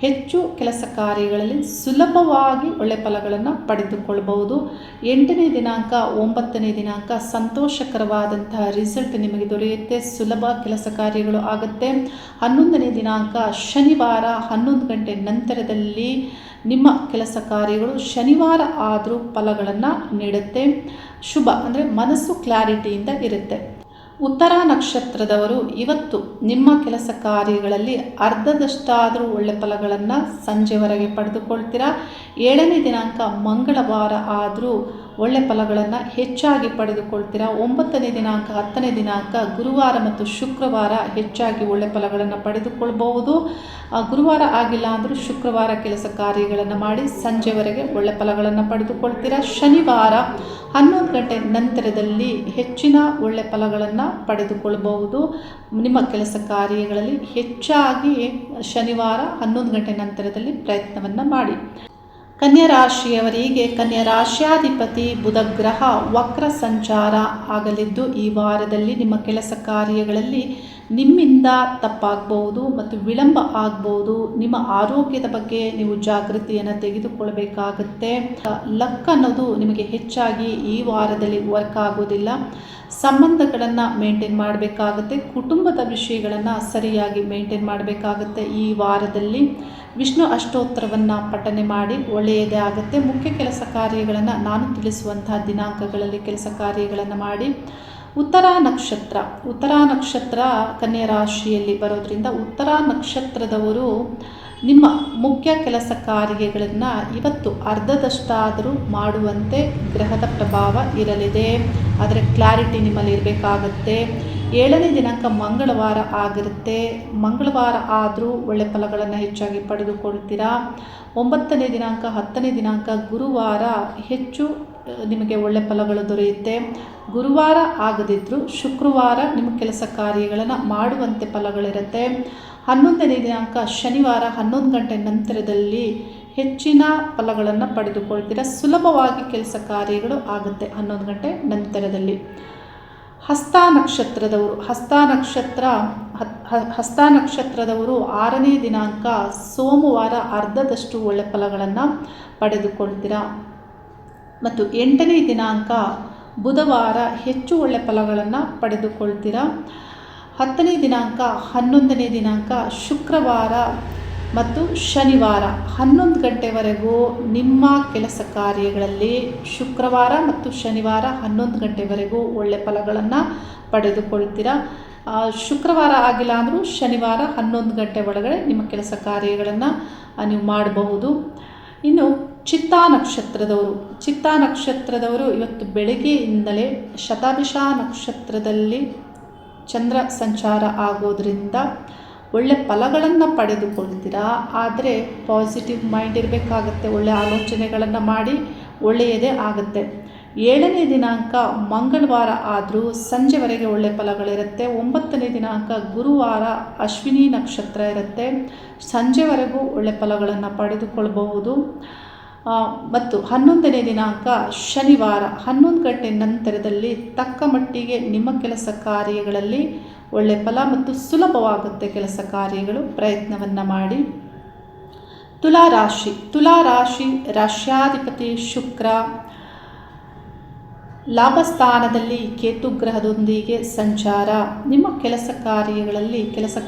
ಹೆಚ್ಚು ಕೆಲಸ ಕಾರ್ಯಗಳಲ್ಲಿ ಸುಲಭವಾಗಿ ಒಳ್ಳೆ ಫಲಗಳನ್ನು ಪಡೆದುಕೊಳ್ಬಹುದು. 8ನೇ ದಿನಾಂಕ 9ನೇ ದಿನಾಂಕ ಸಂತೋಷಕರವಾದಂತಹ ರಿಸಲ್ಟ್ ನಿಮಗೆ ದೊರೆಯುತ್ತೆ, ಸುಲಭ ಕೆಲಸ ಕಾರ್ಯಗಳು ಆಗುತ್ತೆ. 11ನೇ ದಿನಾಂಕ ಶನಿವಾರ 11 ಗಂಟೆ ನಂತರದಲ್ಲಿ ನಿಮ್ಮ ಕೆಲಸ ಕಾರ್ಯಗಳು ಶನಿವಾರ ಆದರೂ ಫಲಗಳನ್ನು ನೀಡುತ್ತೆ. ಶುಭ ಅಂದರೆ ಮನಸ್ಸು ಕ್ಲಾರಿಟಿಯಿಂದ ಇರುತ್ತೆ. ಉತ್ತರ ನಕ್ಷತ್ರದವರು ಇವತ್ತು ನಿಮ್ಮ ಕೆಲಸ ಕಾರ್ಯಗಳಲ್ಲಿ ಅರ್ಧದಷ್ಟಾದರೂ ಒಳ್ಳೆ ಫಲಗಳನ್ನು ಸಂಜೆವರೆಗೆ ಪಡೆದುಕೊಳ್ತೀರಾ. 7ನೇ ದಿನಾಂಕ ಮಂಗಳವಾರ ಆದರೂ ಒಳ್ಳೆ ಫಲಗಳನ್ನು ಹೆಚ್ಚಾಗಿ ಪಡೆದುಕೊಳ್ತೀರಾ. 9ನೇ ದಿನಾಂಕ 10ನೇ ದಿನಾಂಕ ಗುರುವಾರ ಮತ್ತು ಶುಕ್ರವಾರ ಹೆಚ್ಚಾಗಿ ಒಳ್ಳೆ ಫಲಗಳನ್ನು ಪಡೆದುಕೊಳ್ಬಹುದು. ಗುರುವಾರ ಆಗಿಲ್ಲ ಅಂದರೂ ಶುಕ್ರವಾರ ಕೆಲಸ ಕಾರ್ಯಗಳನ್ನು ಮಾಡಿ ಸಂಜೆವರೆಗೆ ಒಳ್ಳೆ ಫಲಗಳನ್ನು ಪಡೆದುಕೊಳ್ತೀರಾ. ಶನಿವಾರ 11 ಗಂಟೆ ನಂತರದಲ್ಲಿ ಹೆಚ್ಚಿನ ಒಳ್ಳೆ ಫಲಗಳನ್ನು ಪಡೆದುಕೊಳ್ಳಬಹುದು. ನಿಮ್ಮ ಕೆಲಸ ಕಾರ್ಯಗಳಲ್ಲಿ ಹೆಚ್ಚಾಗಿ ಶನಿವಾರ 11 ಗಂಟೆ ನಂತರದಲ್ಲಿ ಪ್ರಯತ್ನವನ್ನು ಮಾಡಿ. ಕನ್ಯಾ ರಾಶಿಯವರಿಗೆ ಕನ್ಯಾ ರಾಶ್ಯಾಧಿಪತಿ ಬುಧ ಗ್ರಹ ವಕ್ರ ಸಂಚಾರ ಆಗಲಿದ್ದು, ಈ ವಾರದಲ್ಲಿ ನಿಮ್ಮ ಕೆಲಸ ಕಾರ್ಯಗಳಲ್ಲಿ ನಿಮ್ಮಿಂದ ತಪ್ಪಾಗಬಹುದು ಮತ್ತು ವಿಳಂಬ ಆಗಬಹುದು. ನಿಮ್ಮ ಆರೋಗ್ಯದ ಬಗ್ಗೆ ನೀವು ಜಾಗೃತಿಯನ್ನು ತೆಗೆದುಕೊಳ್ಬೇಕಾಗತ್ತೆ. ಲಕ್ ಅನ್ನೋದು ನಿಮಗೆ ಹೆಚ್ಚಾಗಿ ಈ ವಾರದಲ್ಲಿ ವರ್ಕ್ ಆಗೋದಿಲ್ಲ. ಸಂಬಂಧಗಳನ್ನು ಮೇಂಟೈನ್ ಮಾಡಬೇಕಾಗುತ್ತೆ, ಕುಟುಂಬದ ವಿಷಯಗಳನ್ನು ಸರಿಯಾಗಿ ಮೇಂಟೈನ್ ಮಾಡಬೇಕಾಗುತ್ತೆ. ಈ ವಾರದಲ್ಲಿ ವಿಷ್ಣು ಅಷ್ಟೋತ್ತರವನ್ನು ಪಠನೆ ಮಾಡಿ ಒಳ್ಳೆಯದೇ ಆಗುತ್ತೆ. ಮುಖ್ಯ ಕೆಲಸ ಕಾರ್ಯಗಳನ್ನು ನಾನು ತಿಳಿಸುವಂತಹ ದಿನಾಂಕಗಳಲ್ಲಿ ಕೆಲಸ ಕಾರ್ಯಗಳನ್ನು ಮಾಡಿ. ಉತ್ತರ ನಕ್ಷತ್ರ ಕನ್ಯಾ ರಾಶಿಯಲ್ಲಿ ಬರೋದ್ರಿಂದ ಉತ್ತರ ನಕ್ಷತ್ರದವರು ನಿಮ್ಮ ಮುಖ್ಯ ಕೆಲಸ ಕಾರ್ಯಗಳನ್ನು ಇವತ್ತು ಅರ್ಧದಷ್ಟಾದರೂ ಮಾಡುವಂತೆ ಗ್ರಹದ ಪ್ರಭಾವ ಇರಲಿದೆ, ಆದರೆ ಕ್ಲಾರಿಟಿ ನಿಮ್ಮಲ್ಲಿ ಇರಬೇಕಾಗತ್ತೆ. 7ನೇ ದಿನಾಂಕ ಮಂಗಳವಾರ ಆಗಿರುತ್ತೆ, ಮಂಗಳವಾರ ಆದರೂ ಒಳ್ಳೆ ಫಲಗಳನ್ನು ಹೆಚ್ಚಾಗಿ ಪಡೆದುಕೊಳ್ತೀರಾ. 9ನೇ ದಿನಾಂಕ 10ನೇ ದಿನಾಂಕ ಗುರುವಾರ ಹೆಚ್ಚು ನಿಮಗೆ ಒಳ್ಳೆ ಫಲಗಳು ದೊರೆಯುತ್ತೆ. ಗುರುವಾರ ಆಗದಿದ್ದರೂ ಶುಕ್ರವಾರ ನಿಮ್ಮ ಕೆಲಸ ಕಾರ್ಯಗಳನ್ನು ಮಾಡುವಂತೆ ಫಲಗಳಿರುತ್ತೆ. 11ನೇ ದಿನಾಂಕ ಶನಿವಾರ 11 ಗಂಟೆ ನಂತರದಲ್ಲಿ ಹೆಚ್ಚಿನ ಫಲಗಳನ್ನು ಪಡೆದುಕೊಳ್ತೀರಾ. ಸುಲಭವಾಗಿ ಕೆಲಸ ಕಾರ್ಯಗಳು ಆಗುತ್ತೆ 11 ಗಂಟೆ ನಂತರದಲ್ಲಿ. ಹಸ್ತ ನಕ್ಷತ್ರದವರು 6ನೇ ದಿನಾಂಕ ಸೋಮವಾರ ಅರ್ಧದಷ್ಟು ಒಳ್ಳೆ ಫಲಗಳನ್ನು ಪಡೆದುಕೊಳ್ತೀರಾ. ಮತ್ತು 8ನೇ ದಿನಾಂಕ ಬುಧವಾರ ಹೆಚ್ಚು ಒಳ್ಳೆ ಫಲಗಳನ್ನು ಪಡೆದುಕೊಳ್ತೀರಾ. 10ನೇ ದಿನಾಂಕ 11ನೇ ದಿನಾಂಕ ಶುಕ್ರವಾರ ಮತ್ತು ಶನಿವಾರ 11 ಗಂಟೆವರೆಗೂ ನಿಮ್ಮ ಕೆಲಸ ಕಾರ್ಯಗಳಲ್ಲಿ ಶುಕ್ರವಾರ ಮತ್ತು ಶನಿವಾರ 11 ಗಂಟೆವರೆಗೂ ಒಳ್ಳೆ ಫಲಗಳನ್ನು ಪಡೆದುಕೊಳ್ತೀರಾ. ಶುಕ್ರವಾರ ಆಗಿಲ್ಲ ಅಂದರೂ ಶನಿವಾರ 11 ಗಂಟೆ ಒಳಗಡೆ ನಿಮ್ಮ ಕೆಲಸ ಕಾರ್ಯಗಳನ್ನು ನೀವು ಮಾಡಬಹುದು. ಇನ್ನು ಚಿತ್ತಾ ನಕ್ಷತ್ರದವರು ಇವತ್ತು ಬೆಳಗ್ಗೆಯಿಂದಲೇ ಶತಾಭಿಷ ನಕ್ಷತ್ರದಲ್ಲಿ ಚಂದ್ರ ಸಂಚಾರ ಆಗೋದ್ರಿಂದ ಒಳ್ಳೆ ಫಲಗಳನ್ನು ಪಡೆದುಕೊಳ್ತೀರಾ. ಆದರೆ ಪಾಸಿಟಿವ್ ಮೈಂಡ್ ಇರಬೇಕಾಗತ್ತೆ. ಒಳ್ಳೆ ಆಲೋಚನೆಗಳನ್ನು ಮಾಡಿ ಒಳ್ಳೆಯದೇ ಆಗುತ್ತೆ. 7ನೇ ದಿನಾಂಕ ಮಂಗಳವಾರ ಆದರೂ ಸಂಜೆವರೆಗೆ ಒಳ್ಳೆ ಫಲಗಳಿರುತ್ತೆ. 9ನೇ ದಿನಾಂಕ ಗುರುವಾರ ಅಶ್ವಿನಿ ನಕ್ಷತ್ರ ಇರುತ್ತೆ. ಸಂಜೆವರೆಗೂ ಒಳ್ಳೆ ಫಲಗಳನ್ನು ಪಡೆದುಕೊಳ್ಬಹುದು. ಮತ್ತು 11ನೇ ದಿನಾಂಕ ಶನಿವಾರ 11 ಗಂಟೆ ನಂತರದಲ್ಲಿ ತಕ್ಕ ಮಟ್ಟಿಗೆ ನಿಮ್ಮ ಕೆಲಸ ಕಾರ್ಯಗಳಲ್ಲಿ ಒಳ್ಳೆ ಫಲ ಮತ್ತು ಸುಲಭವಾಗುತ್ತೆ ಕೆಲಸ ಕಾರ್ಯಗಳು. ಪ್ರಯತ್ನವನ್ನು ಮಾಡಿ. ತುಲಾರಾಶಿ ರಾಶ್ಯಾಧಿಪತಿ ಶುಕ್ರ ಲಾಭಸ್ಥಾನದಲ್ಲಿ ಕೇತು ಗ್ರಹದೊಂದಿಗೆ ಸಂಚಾರ. ನಿಮ್ಮ ಕೆಲಸ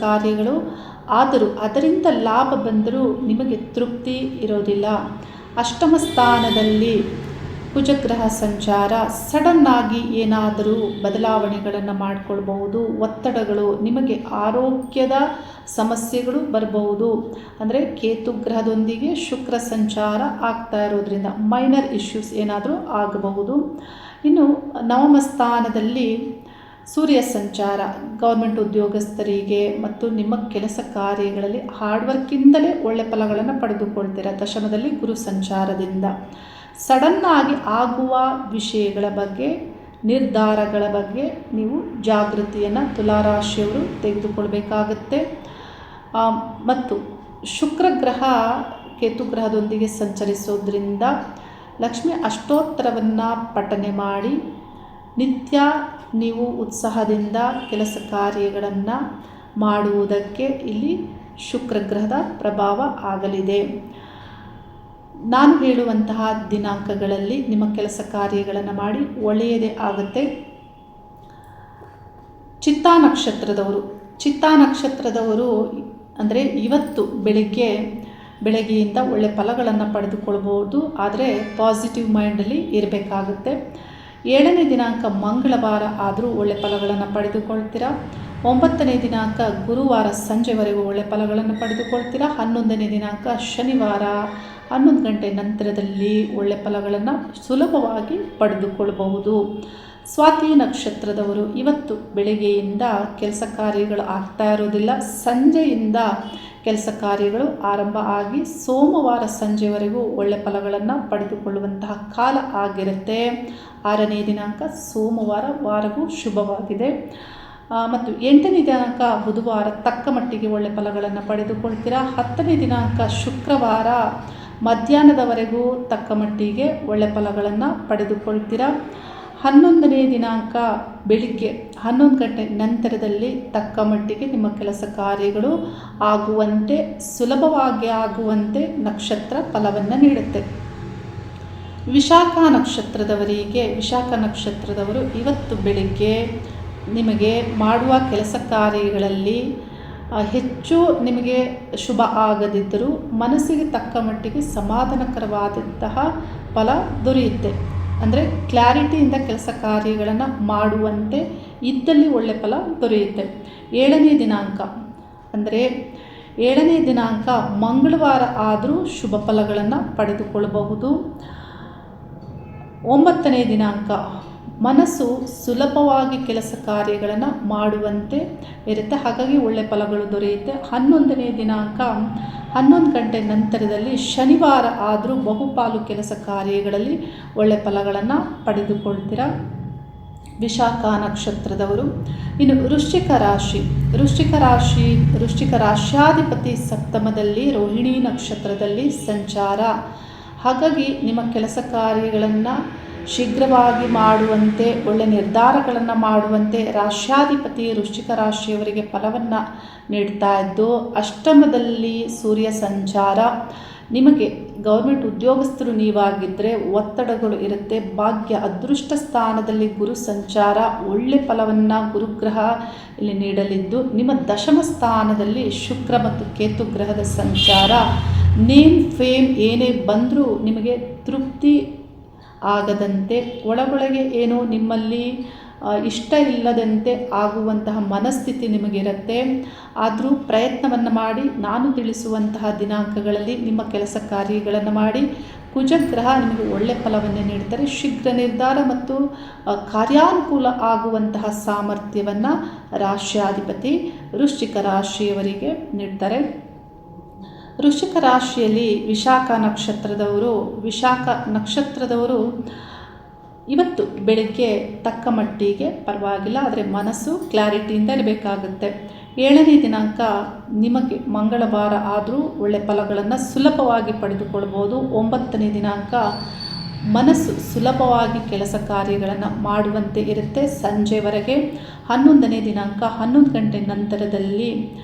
ಕಾರ್ಯಗಳು ಆದರೂ ಅದರಿಂದ ಲಾಭ ಬಂದರೂ ನಿಮಗೆ ತೃಪ್ತಿ ಇರೋದಿಲ್ಲ. ಅಷ್ಟಮ ಸ್ಥಾನದಲ್ಲಿ ಕುಜಗ್ರಹ ಸಂಚಾರ. ಸಡನ್ನಾಗಿ ಏನಾದರೂ ಬದಲಾವಣೆಗಳನ್ನು ಮಾಡಿಕೊಳ್ಬಹುದು. ಒತ್ತಡಗಳು, ನಿಮಗೆ ಆರೋಗ್ಯದ ಸಮಸ್ಯೆಗಳು ಬರಬಹುದು. ಅಂದರೆ ಕೇತು ಗ್ರಹದೊಂದಿಗೆ ಶುಕ್ರ ಸಂಚಾರ ಆಗ್ತಾ ಇರೋದ್ರಿಂದ ಮೈನರ್ ಇಶ್ಯೂಸ್ ಏನಾದರೂ ಆಗಬಹುದು. ಇನ್ನು ನವಮ ಸ್ಥಾನದಲ್ಲಿ ಸೂರ್ಯ ಸಂಚಾರ. ಗೌರ್ಮೆಂಟ್ ಉದ್ಯೋಗಸ್ಥರಿಗೆ ಮತ್ತು ನಿಮ್ಮ ಕೆಲಸ ಕಾರ್ಯಗಳಲ್ಲಿ ಹಾರ್ಡ್ವರ್ಕಿಂದಲೇ ಒಳ್ಳೆ ಫಲಗಳನ್ನು ಪಡೆದುಕೊಳ್ತೀರಾ. ದಶಮದಲ್ಲಿ ಗುರು ಸಂಚಾರದಿಂದ ಸಡನ್ನಾಗಿ ಆಗುವ ವಿಷಯಗಳ ಬಗ್ಗೆ, ನಿರ್ಧಾರಗಳ ಬಗ್ಗೆ ನೀವು ಜಾಗೃತಿಯನ್ನು ತುಲಾರಾಶಿಯವರು ತೆಗೆದುಕೊಳ್ಬೇಕಾಗತ್ತೆ. ಮತ್ತು ಶುಕ್ರ ಗ್ರಹ ಕೇತು ಗ್ರಹದೊಂದಿಗೆ ಸಂಚರಿಸೋದ್ರಿಂದ ಲಕ್ಷ್ಮಿ ಅಷ್ಟೋತ್ತರವನ್ನು ಪಠನೆ ಮಾಡಿ ನಿತ್ಯ ನೀವು ಉತ್ಸಾಹದಿಂದ ಕೆಲಸ ಕಾರ್ಯಗಳನ್ನು ಮಾಡುವುದಕ್ಕೆ ಇಲ್ಲಿ ಶುಕ್ರ ಗ್ರಹದ ಪ್ರಭಾವ ಆಗಲಿದೆ. ನಾನು ಹೇಳುವಂತಹ ದಿನಾಂಕಗಳಲ್ಲಿ ನಿಮ್ಮ ಕೆಲಸ ಕಾರ್ಯಗಳನ್ನು ಮಾಡಿ ಒಳ್ಳೆಯದೇ ಆಗುತ್ತೆ. ಚಿತ್ತಾ ನಕ್ಷತ್ರದವರು ಅಂದರೆ ಇವತ್ತು ಬೆಳಗ್ಗೆಯಿಂದ ಒಳ್ಳೆ ಫಲಗಳನ್ನು ಪಡೆದುಕೊಳ್ಬೋದು. ಆದರೆ ಪಾಸಿಟಿವ್ ಮೈಂಡಲ್ಲಿ ಇರಬೇಕಾಗುತ್ತೆ. 7ನೇ ದಿನಾಂಕ ಮಂಗಳವಾರ ಆದರೂ ಒಳ್ಳೆ ಫಲಗಳನ್ನು ಪಡೆದುಕೊಳ್ತೀರಾ. 9ನೇ ದಿನಾಂಕ ಗುರುವಾರ ಸಂಜೆವರೆಗೂ ಒಳ್ಳೆ ಫಲಗಳನ್ನು ಪಡೆದುಕೊಳ್ತೀರಾ. 11ನೇ ದಿನಾಂಕ ಶನಿವಾರ 11 ಗಂಟೆ ನಂತರದಲ್ಲಿ ಒಳ್ಳೆ ಫಲಗಳನ್ನು ಸುಲಭವಾಗಿ ಪಡೆದುಕೊಳ್ಳಬಹುದು. ಸ್ವಾತಿ ನಕ್ಷತ್ರದವರು ಇವತ್ತು ಬೆಳಗ್ಗೆಯಿಂದ ಕೆಲಸ ಕಾರ್ಯಗಳು ಆಗ್ತಾ ಇರೋದಿಲ್ಲ. ಸಂಜೆಯಿಂದ ಕೆಲಸ ಕಾರ್ಯಗಳು ಆರಂಭ ಆಗಿ ಸೋಮವಾರ ಸಂಜೆವರೆಗೂ ಒಳ್ಳೆ ಫಲಗಳನ್ನು ಪಡೆದುಕೊಳ್ಳುವಂತಹ ಕಾಲ ಆಗಿರುತ್ತೆ. 6ನೇ ದಿನಾಂಕ ಸೋಮವಾರ ವಾರವೂ ಶುಭವಾಗಿದೆ. ಮತ್ತು 8ನೇ ದಿನಾಂಕ ಬುಧವಾರ ತಕ್ಕ ಮಟ್ಟಿಗೆ ಒಳ್ಳೆ ಫಲಗಳನ್ನು ಪಡೆದುಕೊಳ್ತೀರಾ. 10ನೇ ದಿನಾಂಕ ಶುಕ್ರವಾರ ಮಧ್ಯಾಹ್ನದವರೆಗೂ ತಕ್ಕ ಮಟ್ಟಿಗೆ ಒಳ್ಳೆ ಫಲಗಳನ್ನು ಪಡೆದುಕೊಳ್ತೀರಾ. 11ನೇ ದಿನಾಂಕ ಬೆಳಿಗ್ಗೆ 11 ಗಂಟೆ ನಂತರದಲ್ಲಿ ತಕ್ಕ ಮಟ್ಟಿಗೆ ನಿಮ್ಮ ಕೆಲಸ ಕಾರ್ಯಗಳು ಸುಲಭವಾಗಿ ಆಗುವಂತೆ ನಕ್ಷತ್ರ ಫಲವನ್ನು ನೀಡುತ್ತೆ. ವಿಶಾಖ ನಕ್ಷತ್ರದವರು ಇವತ್ತು ಬೆಳಿಗ್ಗೆ ನಿಮಗೆ ಮಾಡುವ ಕೆಲಸ ಕಾರ್ಯಗಳಲ್ಲಿ ಹೆಚ್ಚು ನಿಮಗೆ ಶುಭ ಆಗದಿದ್ದರೂ ಮನಸ್ಸಿಗೆ ತಕ್ಕ ಮಟ್ಟಿಗೆ ಸಮಾಧಾನಕರವಾದಂತಹ ಫಲ ದೊರೆಯುತ್ತೆ. ಅಂದರೆ ಕ್ಲಾರಿಟಿಯಿಂದ ಕೆಲಸ ಕಾರ್ಯಗಳನ್ನು ಮಾಡುವಂತೆ ಇದ್ದಲ್ಲಿ ಒಳ್ಳೆ ಫಲ ದೊರೆಯುತ್ತೆ. 7ನೇ ದಿನಾಂಕ ಮಂಗಳವಾರ ಆದರೂ ಶುಭ ಫಲಗಳನ್ನು ಪಡೆದುಕೊಳ್ಳಬಹುದು. 9ನೇ ದಿನಾಂಕ ಮನಸ್ಸು ಸುಲಭವಾಗಿ ಕೆಲಸ ಕಾರ್ಯಗಳನ್ನು ಮಾಡುವಂತೆ ಇರುತ್ತೆ. ಹಾಗಾಗಿ ಒಳ್ಳೆ ಫಲಗಳು ದೊರೆಯುತ್ತೆ. 11ನೇ ದಿನಾಂಕ 11 ಗಂಟೆ ನಂತರದಲ್ಲಿ ಶನಿವಾರ ಆದರೂ ಬಹುಪಾಲು ಕೆಲಸ ಕಾರ್ಯಗಳಲ್ಲಿ ಒಳ್ಳೆ ಫಲಗಳನ್ನು ಪಡೆದುಕೊಳ್ತೀರಾ. ವಿಶಾಖ ನಕ್ಷತ್ರದವರು. ಇನ್ನು ವೃಶ್ಚಿಕ ರಾಶ್ಯಾಧಿಪತಿ ಸಪ್ತಮದಲ್ಲಿ ರೋಹಿಣಿ ನಕ್ಷತ್ರದಲ್ಲಿ ಸಂಚಾರ. ಹಾಗಾಗಿ ನಿಮ್ಮ ಕೆಲಸ ಕಾರ್ಯಗಳನ್ನು ಶೀಘ್ರವಾಗಿ ಮಾಡುವಂತೆ, ಒಳ್ಳೆ ನಿರ್ಧಾರಗಳನ್ನು ಮಾಡುವಂತೆ ರಾಶ್ಯಾಧಿಪತಿ ವೃಶ್ಚಿಕ ರಾಶಿಯವರಿಗೆ ಫಲವನ್ನು ನೀಡ್ತಾ ಇದ್ದು, ಅಷ್ಟಮದಲ್ಲಿ ಸೂರ್ಯ ಸಂಚಾರ ನಿಮಗೆ ಗೌರ್ಮೆಂಟ್ ಉದ್ಯೋಗಸ್ಥರು ನೀವಾಗಿದ್ದರೆ ಒತ್ತಡಗಳು ಇರುತ್ತೆ. ಭಾಗ್ಯ ಅದೃಷ್ಟ ಸ್ಥಾನದಲ್ಲಿ ಗುರು ಸಂಚಾರ ಒಳ್ಳೆ ಫಲವನ್ನು ಗುರುಗ್ರಹ ಇಲ್ಲಿ ನೀಡಲಿದ್ದು, ನಿಮ್ಮ ದಶಮ ಸ್ಥಾನದಲ್ಲಿ ಶುಕ್ರ ಮತ್ತು ಕೇತು ಗ್ರಹದ ಸಂಚಾರ ನೇಮ್ ಫೇಮ್ ಏನೇ ಬಂದರೂ ನಿಮಗೆ ತೃಪ್ತಿ ಆಗದಂತೆ, ಒಳಗೊಳಗೆ ಏನೋ ನಿಮ್ಮಲ್ಲಿ ಇಷ್ಟ ಇಲ್ಲದಂತೆ ಆಗುವಂತಹ ಮನಸ್ಥಿತಿ ನಿಮಗಿರುತ್ತೆ. ಆದರೂ ಪ್ರಯತ್ನವನ್ನು ಮಾಡಿ ನಾನು ತಿಳಿಸುವಂತಹ ದಿನಾಂಕಗಳಲ್ಲಿ ನಿಮ್ಮ ಕೆಲಸ ಕಾರ್ಯಗಳನ್ನು ಮಾಡಿ ಕುಜಗ್ರಹ ನಿಮಗೆ ಒಳ್ಳೆ ಫಲವನ್ನು ನೀಡ್ತಾರೆ. ಶೀಘ್ರ ನಿರ್ಧಾರ ಮತ್ತು ಕಾರ್ಯಾನುಕೂಲ ಆಗುವಂತಹ ಸಾಮರ್ಥ್ಯವನ್ನು ರಾಶ್ಯಾಧಿಪತಿ ವೃಶ್ಚಿಕ ರಾಶಿಯವರಿಗೆ ನೀಡ್ತಾರೆ. ವೃಶ್ಚಿಕ ರಾಶಿಯಲ್ಲಿ ವಿಶಾಖ ನಕ್ಷತ್ರದವರು ಇವತ್ತು ಬೆಳಗ್ಗೆ ತಕ್ಕ ಮಟ್ಟಿಗೆ ಪರವಾಗಿಲ್ಲ, ಆದರೆ ಮನಸ್ಸು ಕ್ಲಾರಿಟಿಯಿಂದ ಇರಬೇಕಾಗುತ್ತೆ. 7ನೇ ದಿನಾಂಕ ನಿಮಗೆ ಮಂಗಳವಾರ ಆದರೂ ಒಳ್ಳೆ ಫಲಗಳನ್ನು ಸುಲಭವಾಗಿ ಪಡೆದುಕೊಳ್ಬೋದು. 9ನೇ ದಿನಾಂಕ ಮನಸ್ಸು ಸುಲಭವಾಗಿ ಕೆಲಸ ಕಾರ್ಯಗಳನ್ನು ಮಾಡುವಂತೆ ಇರುತ್ತೆ ಸಂಜೆವರೆಗೆ. 11ನೇ ದಿನಾಂಕ 11 ಗಂಟೆ ನಂತರದಲ್ಲಿ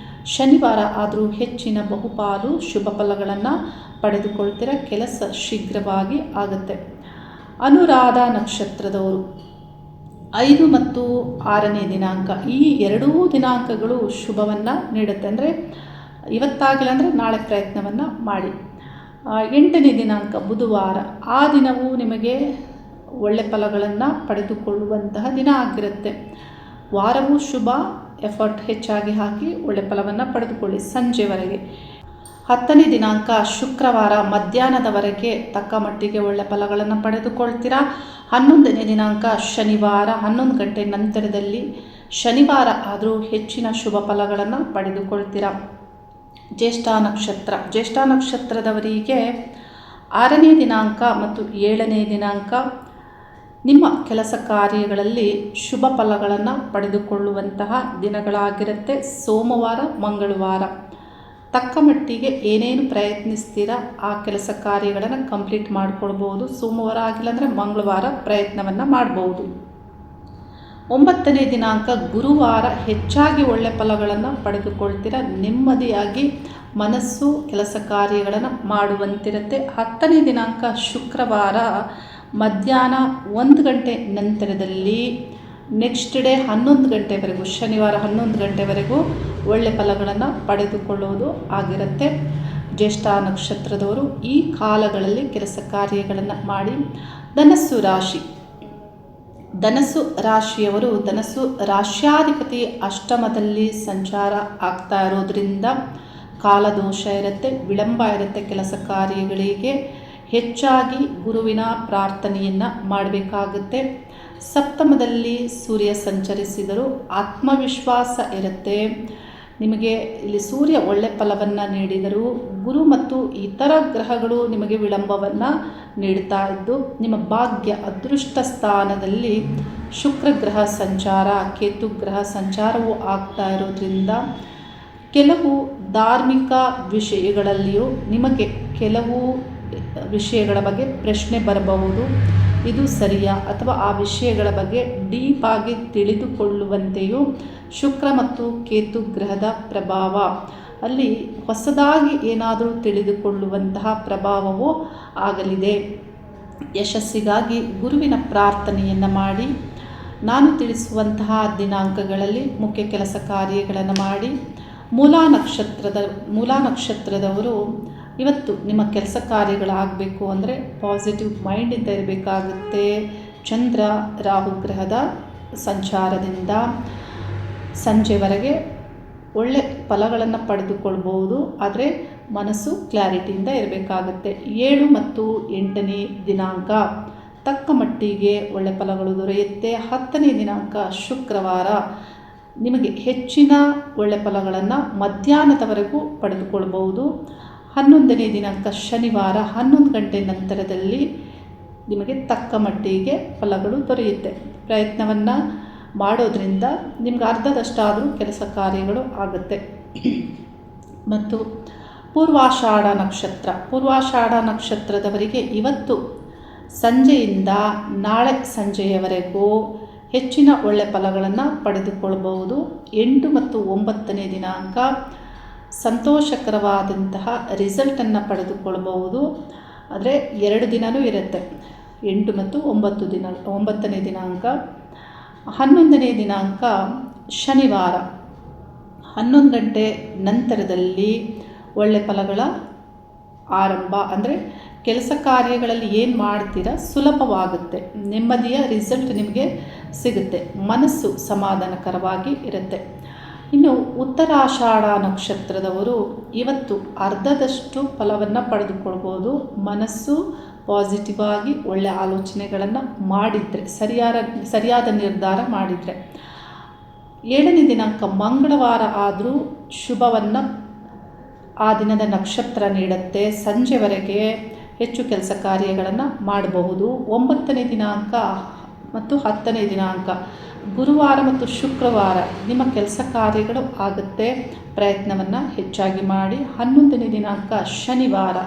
ಶನಿವಾರ ಆದರೂ ಹೆಚ್ಚಿನ ಬಹುಪಾಲು ಶುಭ ಫಲಗಳನ್ನು ಪಡೆದುಕೊಳ್ತೀರ. ಕೆಲಸ ಶೀಘ್ರವಾಗಿ ಆಗುತ್ತೆ. ಅನುರಾಧ ನಕ್ಷತ್ರದವರು 5 ಮತ್ತು 6ನೇ ದಿನಾಂಕ, ಈ ಎರಡೂ ದಿನಾಂಕಗಳು ಶುಭವನ್ನು ನೀಡುತ್ತೆ. ಅಂದರೆ ಇವತ್ತಾಗಿಲ್ಲ ಅಂದರೆ ನಾಳೆ ಪ್ರಯತ್ನವನ್ನು ಮಾಡಿ. 8ನೇ ದಿನಾಂಕ ಬುಧವಾರ, ಆ ದಿನವೂ ನಿಮಗೆ ಒಳ್ಳೆ ಫಲಗಳನ್ನು ಪಡೆದುಕೊಳ್ಳುವಂತಹ ದಿನ ಆಗಿರುತ್ತೆ. ವಾರವೂ ಶುಭ, ಎಫರ್ಟ್ ಹೆಚ್ಚಾಗಿ ಹಾಕಿ ಒಳ್ಳೆ ಫಲವನ್ನು ಪಡೆದುಕೊಳ್ಳಿ ಸಂಜೆವರೆಗೆ. 10ನೇ ದಿನಾಂಕ ಶುಕ್ರವಾರ ಮಧ್ಯಾಹ್ನದವರೆಗೆ ತಕ್ಕ ಮಟ್ಟಿಗೆ ಒಳ್ಳೆ ಫಲಗಳನ್ನು ಪಡೆದುಕೊಳ್ತೀರಾ. 11ನೇ ದಿನಾಂಕ ಶನಿವಾರ 11 ಗಂಟೆ ನಂತರದಲ್ಲಿ ಶನಿವಾರ ಆದರೂ ಹೆಚ್ಚಿನ ಶುಭ ಫಲಗಳನ್ನು ಪಡೆದುಕೊಳ್ತೀರಾ. ಜ್ಯೇಷ್ಠ ನಕ್ಷತ್ರದವರಿಗೆ 6ನೇ ದಿನಾಂಕ ಮತ್ತು 7ನೇ ದಿನಾಂಕ ನಿಮ್ಮ ಕೆಲಸ ಕಾರ್ಯಗಳಲ್ಲಿ ಶುಭ ಫಲಗಳನ್ನು ಪಡೆದುಕೊಳ್ಳುವಂತಹ ದಿನಗಳಾಗಿರುತ್ತೆ. ಸೋಮವಾರ ಮಂಗಳವಾರ ತಕ್ಕ ಮಟ್ಟಿಗೆ ಏನೇನು ಪ್ರಯತ್ನಿಸ್ತೀರಾ ಆ ಕೆಲಸ ಕಾರ್ಯಗಳನ್ನು ಕಂಪ್ಲೀಟ್ ಮಾಡಿಕೊಳ್ಬೋದು. ಸೋಮವಾರ ಆಗಿಲ್ಲ ಅಂದರೆ ಮಂಗಳವಾರ ಪ್ರಯತ್ನವನ್ನು ಮಾಡ್ಬೋದು. 9ನೇ ದಿನಾಂಕ ಗುರುವಾರ ಹೆಚ್ಚಾಗಿ ಒಳ್ಳೆ ಫಲಗಳನ್ನು ಪಡೆದುಕೊಳ್ತೀರ. ನೆಮ್ಮದಿಯಾಗಿ ಮನಸ್ಸು ಕೆಲಸ ಕಾರ್ಯಗಳನ್ನು ಮಾಡುವಂತಿರುತ್ತೆ. 10ನೇ ದಿನಾಂಕ ಶುಕ್ರವಾರ ಮಧ್ಯಾಹ್ನ 1 ಗಂಟೆ ನಂತರದಲ್ಲಿ ನೆಕ್ಸ್ಟ್ ಡೇ 11 ಗಂಟೆವರೆಗೂ, ಶನಿವಾರ 11 ಗಂಟೆವರೆಗೂ ಒಳ್ಳೆ ಫಲಗಳನ್ನು ಪಡೆದುಕೊಳ್ಳೋದು ಆಗಿರುತ್ತೆ. ಜ್ಯೇಷ್ಠ ನಕ್ಷತ್ರದವರು ಈ ಕಾಲಗಳಲ್ಲಿ ಕೆಲಸ ಕಾರ್ಯಗಳನ್ನು ಮಾಡಿ. ಧನಸ್ಸು ರಾಶಿಯವರು, ಧನಸ್ಸು ರಾಶ್ಯಾಧಿಪತಿ ಅಷ್ಟಮದಲ್ಲಿ ಸಂಚಾರ ಆಗ್ತಾ ಇರೋದ್ರಿಂದ ಕಾಲದೋಷ ಇರುತ್ತೆ, ವಿಳಂಬ ಇರುತ್ತೆ. ಕೆಲಸ ಕಾರ್ಯಗಳಿಗೆ ಹೆಚ್ಚಾಗಿ ಗುರುವಿನ ಪ್ರಾರ್ಥನೆಯನ್ನು ಮಾಡಬೇಕಾಗುತ್ತೆ. ಸಪ್ತಮದಲ್ಲಿ ಸೂರ್ಯ ಸಂಚರಿಸಿದರೂ ಆತ್ಮವಿಶ್ವಾಸ ಇರುತ್ತೆ ನಿಮಗೆ. ಇಲ್ಲಿ ಸೂರ್ಯ ಒಳ್ಳೆ ಫಲವನ್ನು ನೀಡಿದರೂ ಗುರು ಮತ್ತು ಇತರ ಗ್ರಹಗಳು ನಿಮಗೆ ವಿಳಂಬವನ್ನು ನೀಡ್ತಾ ಇದ್ದು, ನಿಮ್ಮ ಭಾಗ್ಯ ಅದೃಷ್ಟ ಸ್ಥಾನದಲ್ಲಿ ಶುಕ್ರ ಗ್ರಹ ಸಂಚಾರ, ಕೇತು ಗ್ರಹ ಸಂಚಾರವೂ ಆಗ್ತಾ ಇರೋದ್ರಿಂದ ಕೆಲವು ಧಾರ್ಮಿಕ ವಿಷಯಗಳಲ್ಲಿಯೂ ನಿಮಗೆ ಕೆಲವು ವಿಷಯಗಳ ಬಗ್ಗೆ ಪ್ರಶ್ನೆ ಬರಬಹುದು. ಇದು ಸರಿಯಾ ಅಥವಾ ಆ ವಿಷಯಗಳ ಬಗ್ಗೆ ಡೀಪಾಗಿ ತಿಳಿದುಕೊಳ್ಳುವಂತೆಯೂ ಶುಕ್ರ ಮತ್ತು ಕೇತು ಗ್ರಹದ ಪ್ರಭಾವ, ಅಲ್ಲಿ ಹೊಸದಾಗಿ ಏನಾದರೂ ತಿಳಿದುಕೊಳ್ಳುವಂತಹ ಪ್ರಭಾವವೂ ಆಗಲಿದೆ. ಯಶಸ್ಸಿಗಾಗಿ ಗುರುವಿನ ಪ್ರಾರ್ಥನೆಯನ್ನು ಮಾಡಿ ನಾನು ತಿಳಿಸುವಂತಹ ದಿನಾಂಕಗಳಲ್ಲಿ ಮುಖ್ಯ ಕೆಲಸ ಕಾರ್ಯಗಳನ್ನು ಮಾಡಿ. ಮೂಲ ನಕ್ಷತ್ರದವರು ಇವತ್ತು ನಿಮ್ಮ ಕೆಲಸ ಕಾರ್ಯಗಳಾಗಬೇಕು ಅಂದರೆ ಪಾಸಿಟಿವ್ ಮೈಂಡಿಂದ ಇರಬೇಕಾಗುತ್ತೆ. ಚಂದ್ರ ರಾಹು ಗ್ರಹದ ಸಂಚಾರದಿಂದ ಸಂಜೆವರೆಗೆ ಒಳ್ಳೆ ಫಲಗಳನ್ನು ಪಡೆದುಕೊಳ್ಬೋದು, ಆದರೆ ಮನಸ್ಸು ಕ್ಲಾರಿಟಿಯಿಂದ ಇರಬೇಕಾಗುತ್ತೆ. 7 ಮತ್ತು 8ನೇ ದಿನಾಂಕ ತಕ್ಕ ಮಟ್ಟಿಗೆ ಒಳ್ಳೆ ಫಲಗಳು ದೊರೆಯುತ್ತೆ. 10ನೇ ದಿನಾಂಕ ಶುಕ್ರವಾರ ನಿಮಗೆ ಹೆಚ್ಚಿನ ಒಳ್ಳೆ ಫಲಗಳನ್ನು ಮಧ್ಯಾಹ್ನದವರೆಗೂ ಪಡೆದುಕೊಳ್ಬೋದು. 11ನೇ ದಿನಾಂಕ ಶನಿವಾರ 11 ಗಂಟೆ ನಂತರದಲ್ಲಿ ನಿಮಗೆ ತಕ್ಕ ಮಟ್ಟಿಗೆ ಫಲಗಳು ದೊರೆಯುತ್ತೆ. ಪ್ರಯತ್ನವನ್ನು ಮಾಡೋದ್ರಿಂದ ನಿಮ್ಗೆ ಅರ್ಧದಷ್ಟಾದರೂ ಕೆಲಸ ಕಾರ್ಯಗಳು ಆಗುತ್ತೆ. ಮತ್ತು ಪೂರ್ವಾಷಾಢ ನಕ್ಷತ್ರದವರಿಗೆ ಇವತ್ತು ಸಂಜೆಯಿಂದ ನಾಳೆ ಸಂಜೆಯವರೆಗೂ ಹೆಚ್ಚಿನ ಒಳ್ಳೆ ಫಲಗಳನ್ನು ಪಡೆದುಕೊಳ್ಳಬಹುದು. 8 ಮತ್ತು 9ನೇ ದಿನಾಂಕ ಸಂತೋಷಕರವಾದಂತಹ ರಿಸಲ್ಟನ್ನು ಪಡೆದುಕೊಳ್ಳಬಹುದು. ಆದರೆ 2 ದಿನವೂ ಇರುತ್ತೆ, 8 ಮತ್ತು 9 ದಿನ. 9ನೇ ದಿನಾಂಕ 11ನೇ ದಿನಾಂಕ ಶನಿವಾರ 11 ಗಂಟೆ ನಂತರದಲ್ಲಿ ಒಳ್ಳೆ ಫಲಗಳ ಆರಂಭ. ಅಂದರೆ ಕೆಲಸ ಕಾರ್ಯಗಳಲ್ಲಿ ಏನು ಮಾಡ್ತೀರಾ ಸುಲಭವಾಗುತ್ತೆ, ನೆಮ್ಮದಿಯ ರಿಸಲ್ಟ್ ನಿಮಗೆ ಸಿಗುತ್ತೆ, ಮನಸ್ಸು ಸಮಾಧಾನಕರವಾಗಿ ಇರುತ್ತೆ. ಇನ್ನು ಉತ್ತರಾಷಾಢ ನಕ್ಷತ್ರದವರು ಇವತ್ತು ಅರ್ಧದಷ್ಟು ಫಲವನ್ನು ಪಡೆದುಕೊಳ್ಬೋದು. ಮನಸ್ಸು ಪಾಸಿಟಿವ್ ಆಗಿ ಒಳ್ಳೆಯ ಆಲೋಚನೆಗಳನ್ನು ಮಾಡಿದರೆ, ಸರಿಯಾದ ನಿರ್ಧಾರ ಮಾಡಿದರೆ. 7ನೇ ದಿನಾಂಕ ಮಂಗಳವಾರ ಆದರೂ ಶುಭವನ್ನು ಆ ದಿನದ ನಕ್ಷತ್ರ ನೀಡುತ್ತೆ. ಸಂಜೆವರೆಗೆ ಹೆಚ್ಚು ಕೆಲಸ ಕಾರ್ಯಗಳನ್ನು ಮಾಡಬಹುದು. 9ನೇ ದಿನಾಂಕ ಮತ್ತು 10ನೇ ದಿನಾಂಕ ಗುರುವಾರ ಮತ್ತು ಶುಕ್ರವಾರ ನಿಮ್ಮ ಕೆಲಸ ಕಾರ್ಯಗಳು ಆಗುತ್ತೆ, ಪ್ರಯತ್ನವನ್ನು ಹೆಚ್ಚಾಗಿ ಮಾಡಿ. 11ನೇ ದಿನಾಂಕ ಶನಿವಾರ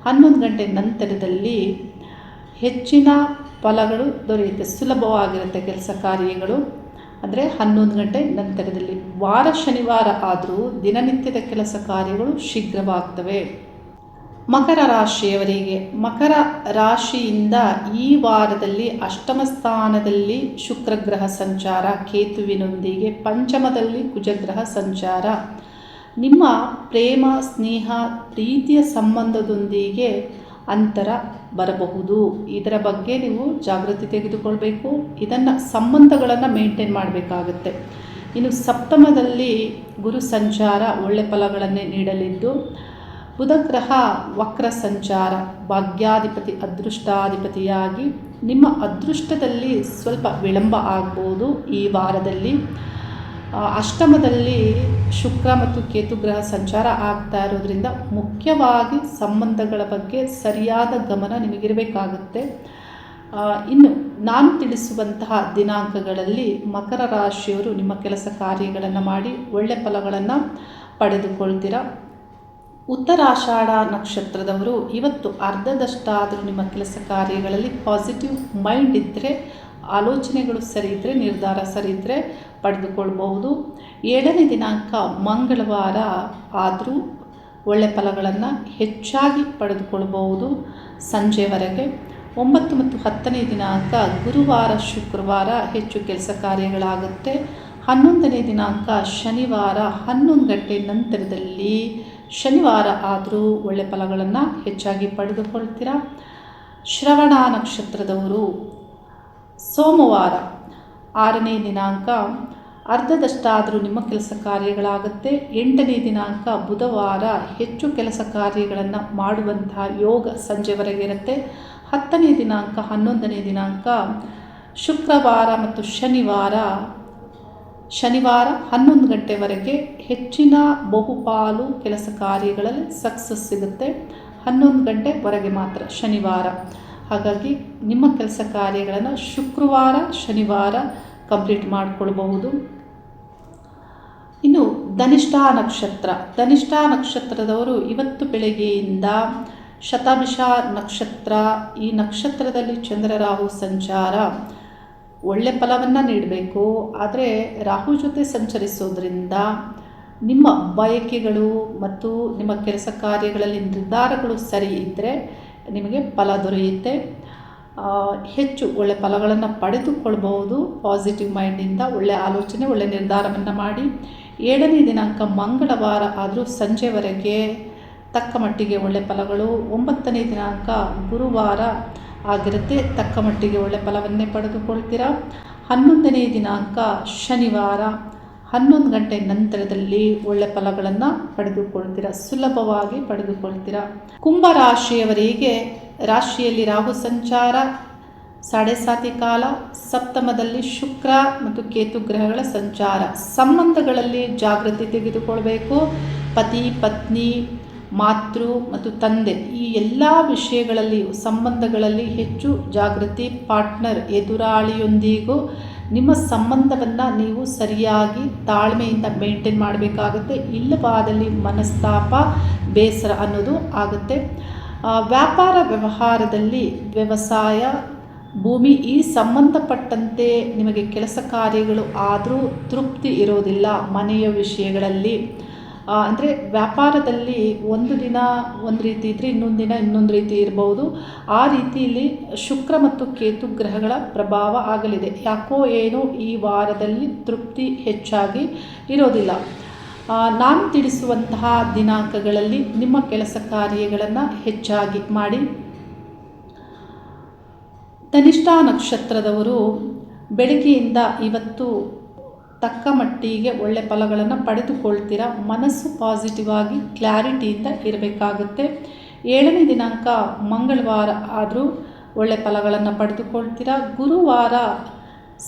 11 ಗಂಟೆ ನಂತರದಲ್ಲಿ ಹೆಚ್ಚಿನ ಫಲಗಳು ದೊರೆಯುತ್ತೆ, ಸುಲಭವಾಗಿರುತ್ತೆ ಕೆಲಸ ಕಾರ್ಯಗಳು. ಅಂದರೆ 11 ಗಂಟೆ ನಂತರದಲ್ಲಿ. ವಾರ ಶನಿವಾರ ಆದರೂ ದಿನನಿತ್ಯದ ಕೆಲಸ ಕಾರ್ಯಗಳು ಶೀಘ್ರವಾಗ್ತವೆ. ಮಕರ ರಾಶಿಯವರಿಗೆ, ಮಕರ ರಾಶಿಯಿಂದ ಈ ವಾರದಲ್ಲಿ ಅಷ್ಟಮ ಸ್ಥಾನದಲ್ಲಿ ಶುಕ್ರಗ್ರಹ ಸಂಚಾರ, ಕೇತುವಿನೊಂದಿಗೆ ಪಂಚಮದಲ್ಲಿ ಕುಜಗ್ರಹ ಸಂಚಾರ. ನಿಮ್ಮ ಪ್ರೇಮ, ಸ್ನೇಹ, ಪ್ರೀತಿಯ ಸಂಬಂಧದೊಂದಿಗೆ ಅಂತರ ಬರಬಹುದು. ಇದರ ಬಗ್ಗೆ ನೀವು ಜಾಗೃತಿ ತೆಗೆದುಕೊಳ್ಬೇಕು. ಇದನ್ನು ಸಂಬಂಧಗಳನ್ನು ಮೇಂಟೈನ್ ಮಾಡಬೇಕಾಗುತ್ತೆ. ಇನ್ನು ಸಪ್ತಮದಲ್ಲಿ ಗುರು ಸಂಚಾರ ಒಳ್ಳೆ ಫಲಗಳನ್ನೇ ನೀಡಲಿದ್ದು, ಬುಧ ಗ್ರಹ ವಕ್ರ ಸಂಚಾರ, ಭಾಗ್ಯಾಧಿಪತಿ ಅದೃಷ್ಟಾಧಿಪತಿಯಾಗಿ ನಿಮ್ಮ ಅದೃಷ್ಟದಲ್ಲಿ ಸ್ವಲ್ಪ ವಿಳಂಬ ಆಗ್ಬೋದು ಈ ವಾರದಲ್ಲಿ. ಅಷ್ಟಮದಲ್ಲಿ ಶುಕ್ರ ಮತ್ತು ಕೇತು ಗ್ರಹ ಸಂಚಾರ ಆಗ್ತಾ ಇರೋದ್ರಿಂದ ಮುಖ್ಯವಾಗಿ ಸಂಬಂಧಗಳ ಬಗ್ಗೆ ಸರಿಯಾದ ಗಮನ ನಿಮಗಿರಬೇಕಾಗುತ್ತೆ. ಇನ್ನು ನಾನು ತಿಳಿಸುವಂತಹ ದಿನಾಂಕಗಳಲ್ಲಿ ಮಕರ ರಾಶಿಯವರು ನಿಮ್ಮ ಕೆಲಸ ಕಾರ್ಯಗಳನ್ನು ಮಾಡಿ ಒಳ್ಳೆ ಫಲಗಳನ್ನು ಪಡೆದುಕೊಳ್ತೀರಾ. ಉತ್ತರಾಷಾಢ ನಕ್ಷತ್ರದವರು ಇವತ್ತು ಅರ್ಧದಷ್ಟಾದರೂ ನಿಮ್ಮ ಕೆಲಸ ಕಾರ್ಯಗಳಲ್ಲಿ ಪಾಸಿಟಿವ್ ಮೈಂಡ್ ಇದ್ದರೆ, ಆಲೋಚನೆಗಳು ಸರಿ ಇದ್ದರೆ, ನಿರ್ಧಾರ ಸರಿ ಇದ್ದರೆ ಪಡೆದುಕೊಳ್ಬಹುದು. 7ನೇ ದಿನಾಂಕ ಮಂಗಳವಾರ ಆದರೂ ಒಳ್ಳೆ ಫಲಗಳನ್ನು ಹೆಚ್ಚಾಗಿ ಪಡೆದುಕೊಳ್ಬಹುದು ಸಂಜೆವರೆಗೆ. 9 ಮತ್ತು 10ನೇ ದಿನಾಂಕ ಗುರುವಾರ ಶುಕ್ರವಾರ ಹೆಚ್ಚು ಕೆಲಸ ಕಾರ್ಯಗಳಾಗುತ್ತೆ. 11ನೇ ದಿನಾಂಕ ಶನಿವಾರ 11 ಗಂಟೆ ನಂತರದಲ್ಲಿ ಶನಿವಾರ ಆದರೂ ಒಳ್ಳೆ ಫಲಗಳನ್ನು ಹೆಚ್ಚಾಗಿ ಪಡೆದುಕೊಳ್ತೀರಾ. ಶ್ರವಣ ನಕ್ಷತ್ರದವರು ಸೋಮವಾರ 6ನೇ ದಿನಾಂಕ ಅರ್ಧದಷ್ಟಾದರೂ ನಿಮ್ಮ ಕೆಲಸ ಕಾರ್ಯಗಳಾಗುತ್ತೆ. 8ನೇ ದಿನಾಂಕ ಬುಧವಾರ ಹೆಚ್ಚು ಕೆಲಸ ಕಾರ್ಯಗಳನ್ನು ಮಾಡುವಂತಹ ಯೋಗ ಸಂಜೆವರೆಗೆ ಇರುತ್ತೆ. 10ನೇ ದಿನಾಂಕ 11ನೇ ದಿನಾಂಕ ಶುಕ್ರವಾರ ಮತ್ತು ಶನಿವಾರ 11 ಗಂಟೆವರೆಗೆ ಹೆಚ್ಚಿನ ಬಹುಪಾಲು ಕೆಲಸ ಕಾರ್ಯಗಳಲ್ಲಿ ಸಕ್ಸಸ್ ಸಿಗುತ್ತೆ. 11 ಗಂಟೆವರೆಗೆ ಮಾತ್ರ ಶನಿವಾರ. ಹಾಗಾಗಿ ನಿಮ್ಮ ಕೆಲಸ ಕಾರ್ಯಗಳನ್ನು ಶುಕ್ರವಾರ ಶನಿವಾರ ಕಂಪ್ಲೀಟ್ ಮಾಡಿಕೊಳ್ಬಹುದು. ಇನ್ನು ಧನಿಷ್ಠ ನಕ್ಷತ್ರದವರು ಇವತ್ತು ಬೆಳಗ್ಗೆಯಿಂದ ಶತಭಿಷ ನಕ್ಷತ್ರ, ಈ ನಕ್ಷತ್ರದಲ್ಲಿ ಚಂದ್ರ ರಾಹು ಸಂಚಾರ ಒಳ್ಳೆ ಫಲವನ್ನು ನೀಡಬೇಕು. ಆದರೆ ರಾಹು ಜೊತೆ ಸಂಚರಿಸೋದ್ರಿಂದ ನಿಮ್ಮ ಬಯಕೆಗಳು ಮತ್ತು ನಿಮ್ಮ ಕೆಲಸ ಕಾರ್ಯಗಳಲ್ಲಿ ನಿರ್ಧಾರಗಳು ಸರಿ ಇದ್ದರೆ ನಿಮಗೆ ಫಲ ದೊರೆಯುತ್ತೆ. ಹೆಚ್ಚು ಒಳ್ಳೆ ಫಲಗಳನ್ನು ಪಡೆದುಕೊಳ್ಬಹುದು. ಪಾಸಿಟಿವ್ ಮೈಂಡಿಂದ ಒಳ್ಳೆ ಆಲೋಚನೆ, ಒಳ್ಳೆ ನಿರ್ಧಾರವನ್ನು ಮಾಡಿ. 7ನೇ ದಿನಾಂಕ ಮಂಗಳವಾರ ಆದರೂ ಸಂಜೆವರೆಗೆ ತಕ್ಕ ಮಟ್ಟಿಗೆ ಒಳ್ಳೆ ಫಲಗಳು. 9ನೇ ದಿನಾಂಕ ಗುರುವಾರ ಆಗಿರುತ್ತೆ, ತಕ್ಕ ಮಟ್ಟಿಗೆ ಒಳ್ಳೆ ಫಲವನ್ನೇ ಪಡೆದುಕೊಳ್ತೀರಾ. 11ನೇ ದಿನಾಂಕ ಶನಿವಾರ 11 ಗಂಟೆ ನಂತರದಲ್ಲಿ ಒಳ್ಳೆ ಫಲಗಳನ್ನು ಪಡೆದುಕೊಳ್ತೀರಾ, ಸುಲಭವಾಗಿ ಪಡೆದುಕೊಳ್ತೀರಾ. ಕುಂಭ ರಾಶಿಯವರಿಗೆ ರಾಶಿಯಲ್ಲಿ ರಾಹು ಸಂಚಾರ, 7.5 ಕಾಲ, ಸಪ್ತಮದಲ್ಲಿ ಶುಕ್ರ ಮತ್ತು ಕೇತು ಗ್ರಹಗಳ ಸಂಚಾರ. ಸಂಬಂಧಗಳಲ್ಲಿ ಜಾಗೃತಿ ತೆಗೆದುಕೊಳ್ಬೇಕು. ಪತಿ, ಪತ್ನಿ, ಮಾತೃ ಮತ್ತು ತಂದೆ ಈ ಎಲ್ಲ ವಿಷಯಗಳಲ್ಲಿಯೂ ಸಂಬಂಧಗಳಲ್ಲಿ ಹೆಚ್ಚು ಜಾಗೃತಿ. ಪಾರ್ಟ್ನರ್ ಎದುರಾಳಿಯೊಂದಿಗೂ ನಿಮ್ಮ ಸಂಬಂಧವನ್ನು ನೀವು ಸರಿಯಾಗಿ ತಾಳ್ಮೆಯಿಂದ ಮೇಂಟೈನ್ ಮಾಡಬೇಕಾಗುತ್ತೆ. ಇಲ್ಲವಾದಲ್ಲಿ ಮನಸ್ತಾಪ, ಬೇಸರ ಅನ್ನೋದು ಆಗುತ್ತೆ. ವ್ಯಾಪಾರ ವ್ಯವಹಾರದಲ್ಲಿ, ವ್ಯವಸಾಯ, ಭೂಮಿ ಈ ಸಂಬಂಧಪಟ್ಟಂತೆ ನಿಮಗೆ ಕೆಲಸ ಕಾರ್ಯಗಳು ಆದರೂ ತೃಪ್ತಿ ಇರೋದಿಲ್ಲ. ಮನೆಯ ವಿಷಯಗಳಲ್ಲಿ ಅಂದರೆ ವ್ಯಾಪಾರದಲ್ಲಿ ಒಂದು ದಿನ ಒಂದು ರೀತಿ ಇದ್ದರೆ ಇನ್ನೊಂದು ದಿನ ಇನ್ನೊಂದು ರೀತಿ ಇರ್ಬೋದು. ಆ ರೀತಿಯಲ್ಲಿ ಶುಕ್ರ ಮತ್ತು ಕೇತು ಗ್ರಹಗಳ ಪ್ರಭಾವ ಆಗಲಿದೆ. ಯಾಕೋ ಏನೋ ಈ ವಾರದಲ್ಲಿ ತೃಪ್ತಿ ಹೆಚ್ಚಾಗಿ ಇರೋದಿಲ್ಲ. ನಾನು ತಿಳಿಸುವಂತಹ ದಿನಾಂಕಗಳಲ್ಲಿ ನಿಮ್ಮ ಕೆಲಸ ಕಾರ್ಯಗಳನ್ನು ಹೆಚ್ಚಾಗಿ ಮಾಡಿ. ಧನಿಷ್ಠ ನಕ್ಷತ್ರದವರು ಬೆಳಗ್ಗೆಯಿಂದ ಇವತ್ತು ತಕ್ಕ ಮಟ್ಟಿಗೆ ಒಳ್ಳೆ ಫಲಗಳನ್ನು ಪಡೆದುಕೊಳ್ತೀರಾ. ಮನಸ್ಸು ಪಾಸಿಟಿವ್ ಆಗಿ ಕ್ಲಾರಿಟಿಯಿಂದ ಇರಬೇಕಾಗುತ್ತೆ. 7ನೇ ದಿನಾಂಕ ಮಂಗಳವಾರ ಆದರೂ ಒಳ್ಳೆ ಫಲಗಳನ್ನು ಪಡೆದುಕೊಳ್ತೀರಾ. ಗುರುವಾರ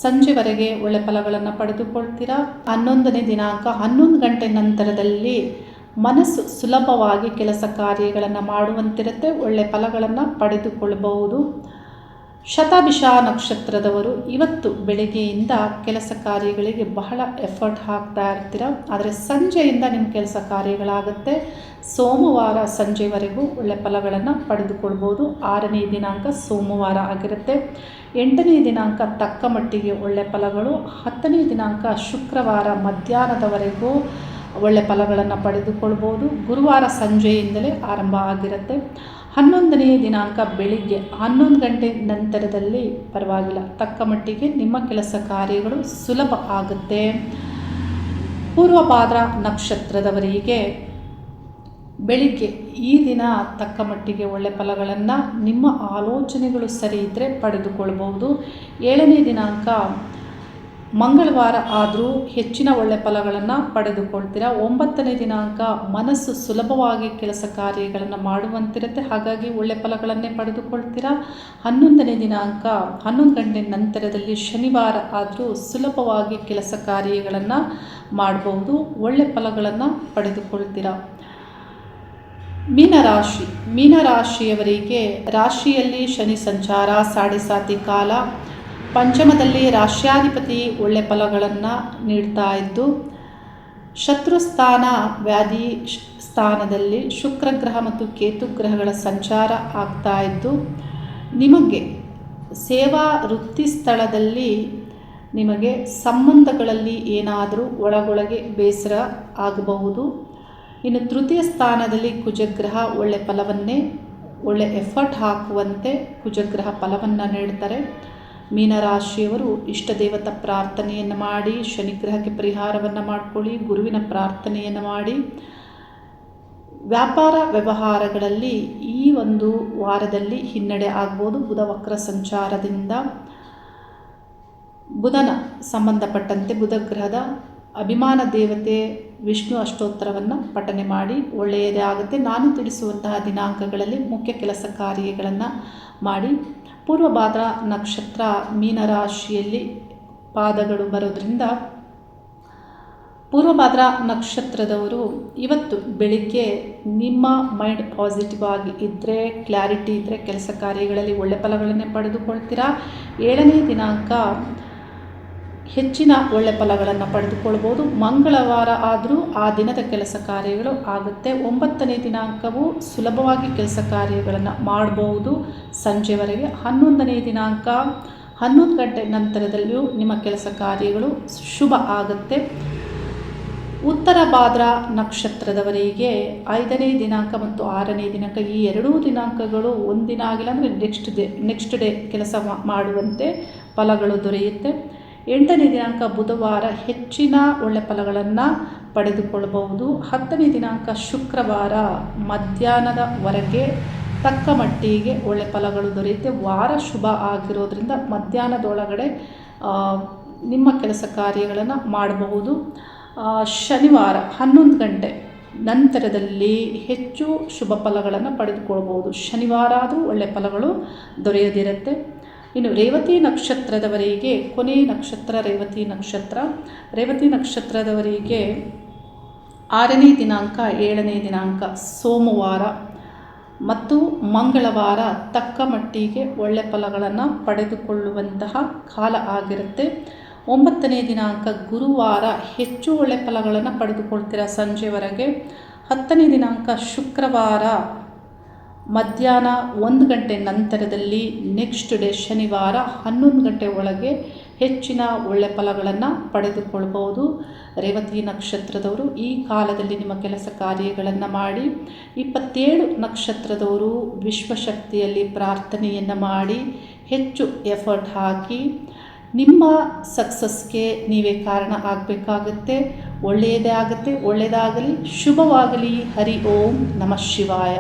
ಸಂಜೆವರೆಗೆ ಒಳ್ಳೆ ಫಲಗಳನ್ನು ಪಡೆದುಕೊಳ್ತೀರಾ. 11ನೇ ದಿನಾಂಕ 11 ಗಂಟೆ ನಂತರದಲ್ಲಿ ಮನಸ್ಸು ಸುಲಭವಾಗಿ ಕೆಲಸ ಕಾರ್ಯಗಳನ್ನು ಮಾಡುವಂತಿರುತ್ತೆ. ಒಳ್ಳೆ ಫಲಗಳನ್ನು ಪಡೆದುಕೊಳ್ಳಬಹುದು. ಶತಭಿಷ ನಕ್ಷತ್ರದವರು ಇವತ್ತು ಬೆಳಗ್ಗೆಯಿಂದ ಕೆಲಸ ಕಾರ್ಯಗಳಿಗೆ ಬಹಳ ಎಫರ್ಟ್ ಹಾಕ್ತಾ ಇರ್ತೀರ, ಆದರೆ ಸಂಜೆಯಿಂದ ನಿಮ್ಮ ಕೆಲಸ ಕಾರ್ಯಗಳಾಗುತ್ತೆ. ಸೋಮವಾರ ಸಂಜೆವರೆಗೂ ಒಳ್ಳೆ ಫಲಗಳನ್ನು ಪಡೆದುಕೊಳ್ಬೋದು. 6ನೇ ದಿನಾಂಕ ಸೋಮವಾರ ಆಗಿರುತ್ತೆ. 8ನೇ ದಿನಾಂಕ ತಕ್ಕ ಮಟ್ಟಿಗೆ ಒಳ್ಳೆ ಫಲಗಳು. 10ನೇ ದಿನಾಂಕ ಶುಕ್ರವಾರ ಮಧ್ಯಾಹ್ನದವರೆಗೂ ಒಳ್ಳೆ ಫಲಗಳನ್ನು ಪಡೆದುಕೊಳ್ಬೋದು. ಗುರುವಾರ ಸಂಜೆಯಿಂದಲೇ ಆರಂಭ ಆಗಿರುತ್ತೆ. 11ನೇ ದಿನಾಂಕ ಬೆಳಿಗ್ಗೆ 11 ಗಂಟೆ ನಂತರದಲ್ಲಿ ಪರವಾಗಿಲ್ಲ, ತಕ್ಕ ಮಟ್ಟಿಗೆ ನಿಮ್ಮ ಕೆಲಸ ಕಾರ್ಯಗಳು ಸುಲಭ ಆಗುತ್ತೆ. ಪೂರ್ವಭಾದ್ರ ನಕ್ಷತ್ರದವರಿಗೆ ಬೆಳಿಗ್ಗೆ ಈ ದಿನ ತಕ್ಕ ಮಟ್ಟಿಗೆ ಒಳ್ಳೆ ಫಲಗಳನ್ನು ನಿಮ್ಮ ಆಲೋಚನೆಗಳು ಸರಿ ಇದ್ದರೆ ಪಡೆದುಕೊಳ್ಬಹುದು. 7ನೇ ದಿನಾಂಕ ಮಂಗಳವಾರ ಆದರೂ ಹೆಚ್ಚಿನ ಒಳ್ಳೆ ಫಲಗಳನ್ನು ಪಡೆದುಕೊಳ್ತೀರಾ. 9ನೇ ದಿನಾಂಕ ಮನಸ್ಸು ಸುಲಭವಾಗಿ ಕೆಲಸ ಕಾರ್ಯಗಳನ್ನು ಮಾಡುವಂತಿರುತ್ತೆ, ಹಾಗಾಗಿ ಒಳ್ಳೆ ಫಲಗಳನ್ನೇ ಪಡೆದುಕೊಳ್ತೀರಾ. 11ನೇ ದಿನಾಂಕ 11 ಗಂಟೆ ನಂತರದಲ್ಲಿ ಶನಿವಾರ ಆದರೂ ಸುಲಭವಾಗಿ ಕೆಲಸ ಕಾರ್ಯಗಳನ್ನು ಮಾಡಬಹುದು, ಒಳ್ಳೆ ಫಲಗಳನ್ನು ಪಡೆದುಕೊಳ್ತೀರಾ. ಮೀನರಾಶಿಯವರಿಗೆ ರಾಶಿಯಲ್ಲಿ ಶನಿ ಸಂಚಾರ ಸಾಡೆ ಸಾತಿ ಕಾಲ. ಪಂಚಮದಲ್ಲಿ ರಾಶ್ಯಾಧಿಪತಿ ಒಳ್ಳೆ ಫಲಗಳನ್ನು ನೀಡ್ತಾ ಇದ್ದು, ಶತ್ರುಸ್ಥಾನ ವ್ಯಾಧಿ ಸ್ಥಾನದಲ್ಲಿ ಶುಕ್ರಗ್ರಹ ಮತ್ತು ಕೇತು ಗ್ರಹಗಳ ಸಂಚಾರ ಆಗ್ತಾ ಇದ್ದು, ನಿಮಗೆ ಸೇವಾ ವೃತ್ತಿ ಸ್ಥಳದಲ್ಲಿ ನಿಮಗೆ ಸಂಬಂಧಗಳಲ್ಲಿ ಏನಾದರೂ ಒಳಗೊಳಗೆ ಬೇಸರ ಆಗಬಹುದು. ಇನ್ನು ತೃತೀಯ ಸ್ಥಾನದಲ್ಲಿ ಕುಜಗ್ರಹ ಒಳ್ಳೆ ಫಲವನ್ನೇ, ಒಳ್ಳೆ ಎಫರ್ಟ್ ಹಾಕುವಂತೆ ಕುಜಗ್ರಹ ಫಲವನ್ನು ನೀಡ್ತಾರೆ. ಮೀನರಾಶಿಯವರು ಇಷ್ಟ ದೇವತಾ ಪ್ರಾರ್ಥನೆಯನ್ನು ಮಾಡಿ, ಶನಿಗ್ರಹಕ್ಕೆ ಪರಿಹಾರವನ್ನು ಮಾಡಿಕೊಳ್ಳಿ, ಗುರುವಿನ ಪ್ರಾರ್ಥನೆಯನ್ನು ಮಾಡಿ. ವ್ಯಾಪಾರ ವ್ಯವಹಾರಗಳಲ್ಲಿ ಈ ಒಂದು ವಾರದಲ್ಲಿ ಹಿನ್ನಡೆ ಆಗ್ಬೋದು. ಬುಧ ವಕ್ರ ಸಂಚಾರದಿಂದ ಬುಧನ ಸಂಬಂಧಪಟ್ಟಂತೆ ಬುಧ ಗ್ರಹದ ಅಭಿಮಾನ ದೇವತೆ ವಿಷ್ಣು ಅಷ್ಟೋತ್ತರವನ್ನು ಪಠನೆ ಮಾಡಿ ಒಳ್ಳೆಯದೇ ಆಗುತ್ತೆ. ನಾನು ತಿಳಿಸುವಂತಹ ದಿನಾಂಕಗಳಲ್ಲಿ ಮುಖ್ಯ ಕೆಲಸ ಕಾರ್ಯಗಳನ್ನು ಮಾಡಿ. ಪೂರ್ವಭಾದ್ರ ನಕ್ಷತ್ರ ಮೀನರಾಶಿಯಲ್ಲಿ ಪಾದಗಳು ಬರೋದ್ರಿಂದ ಪೂರ್ವಭಾದ್ರ ನಕ್ಷತ್ರದವರು ಇವತ್ತು ಬೆಳಿಗ್ಗೆ ನಿಮ್ಮ ಮೈಂಡ್ ಪಾಸಿಟಿವ್ ಆಗಿ ಇದ್ದರೆ, ಕ್ಲಾರಿಟಿ ಇದ್ದರೆ ಕೆಲಸ ಕಾರ್ಯಗಳಲ್ಲಿ ಒಳ್ಳೆ ಫಲಗಳನ್ನೇ ಪಡೆದುಕೊಳ್ತೀರಾ. 7ನೇ ದಿನಾಂಕ ಹೆಚ್ಚಿನ ಒಳ್ಳೆ ಫಲಗಳನ್ನು ಪಡೆದುಕೊಳ್ಬೋದು. ಮಂಗಳವಾರ ಆದರೂ ಆ ದಿನದ ಕೆಲಸ ಕಾರ್ಯಗಳು ಆಗುತ್ತೆ. 9ನೇ ದಿನಾಂಕವು ಸುಲಭವಾಗಿ ಕೆಲಸ ಕಾರ್ಯಗಳನ್ನು ಮಾಡಬಹುದು ಸಂಜೆವರೆಗೆ. 11ನೇ ದಿನಾಂಕ 11 ಗಂಟೆ ನಂತರದಲ್ಲಿಯೂ ನಿಮ್ಮ ಕೆಲಸ ಕಾರ್ಯಗಳು ಶುಭ ಆಗುತ್ತೆ. ಉತ್ತರ ಭಾದ್ರ ನಕ್ಷತ್ರದವರಿಗೆ 5ನೇ ದಿನಾಂಕ ಮತ್ತು 6ನೇ ದಿನಾಂಕ ಈ ಎರಡೂ ದಿನಾಂಕಗಳು ಒಂದಿನ ಆಗಿಲ್ಲ ಅಂದರೆ ನೆಕ್ಸ್ಟ್ ಡೇ ಕೆಲಸ ಮಾಡುವಂತೆ ಫಲಗಳು ದೊರೆಯುತ್ತೆ. 8ನೇ ದಿನಾಂಕ ಬುಧವಾರ ಹೆಚ್ಚಿನ ಒಳ್ಳೆ ಫಲಗಳನ್ನು ಪಡೆದುಕೊಳ್ಳಬಹುದು. 10ನೇ ದಿನಾಂಕ ಶುಕ್ರವಾರ ಮಧ್ಯಾಹ್ನದವರೆಗೆ ತಕ್ಕ ಮಟ್ಟಿಗೆ ಒಳ್ಳೆ ಫಲಗಳು ದೊರೆಯುತ್ತೆ. ವಾರ ಶುಭ ಆಗಿರೋದ್ರಿಂದ ಮಧ್ಯಾಹ್ನದೊಳಗಡೆ ನಿಮ್ಮ ಕೆಲಸ ಕಾರ್ಯಗಳನ್ನು ಮಾಡಬಹುದು. ಶನಿವಾರ 11 ಗಂಟೆ ನಂತರದಲ್ಲಿ ಹೆಚ್ಚು ಶುಭ ಫಲಗಳನ್ನು ಪಡೆದುಕೊಳ್ಬೋದು. ಶನಿವಾರ ಆದರೂ ಒಳ್ಳೆ ಫಲಗಳು ದೊರೆಯದಿರುತ್ತೆ. ಇನ್ನು ರೇವತಿ ನಕ್ಷತ್ರದವರಿಗೆ ಕೊನೆಯ ನಕ್ಷತ್ರ ರೇವತಿ ನಕ್ಷತ್ರ. ರೇವತಿ ನಕ್ಷತ್ರದವರಿಗೆ 6ನೇ ದಿನಾಂಕ 7ನೇ ದಿನಾಂಕ ಸೋಮವಾರ ಮತ್ತು ಮಂಗಳವಾರ ತಕ್ಕ ಮಟ್ಟಿಗೆ ಒಳ್ಳೆ ಫಲಗಳನ್ನು ಪಡೆದುಕೊಳ್ಳುವಂತಹ ಕಾಲ ಆಗಿರುತ್ತೆ. 9ನೇ ದಿನಾಂಕ ಗುರುವಾರ ಹೆಚ್ಚು ಒಳ್ಳೆ ಫಲಗಳನ್ನು ಪಡೆದುಕೊಳ್ತೀರಾ ಸಂಜೆವರೆಗೆ. 10ನೇ ದಿನಾಂಕ ಶುಕ್ರವಾರ ಮಧ್ಯಾಹ್ನ 1 ಗಂಟೆ ನಂತರದಲ್ಲಿ ನೆಕ್ಸ್ಟ್ ಡೇ ಶನಿವಾರ 11 ಗಂಟೆ ಒಳಗೆ ಹೆಚ್ಚಿನ ಒಳ್ಳೆ ಫಲಗಳನ್ನು ಪಡೆದುಕೊಳ್ಬೋದು. ರೇವತಿ ನಕ್ಷತ್ರದವರು ಈ ಕಾಲದಲ್ಲಿ ನಿಮ್ಮ ಕೆಲಸ ಕಾರ್ಯಗಳನ್ನು ಮಾಡಿ. 27 ನಕ್ಷತ್ರದವರು ವಿಶ್ವಶಕ್ತಿಯಲ್ಲಿ ಪ್ರಾರ್ಥನೆಯನ್ನು ಮಾಡಿ ಹೆಚ್ಚು ಎಫರ್ಟ್ ಹಾಕಿ ನಿಮ್ಮ ಸಕ್ಸಸ್ಗೆ ನೀವೇ ಕಾರಣ ಆಗಬೇಕಾಗುತ್ತೆ. ಒಳ್ಳೆಯದೇ ಆಗುತ್ತೆ. ಒಳ್ಳೆಯದಾಗಲಿ, ಶುಭವಾಗಲಿ. ಹರಿ ಓಂ ನಮಃ ಶಿವಾಯ.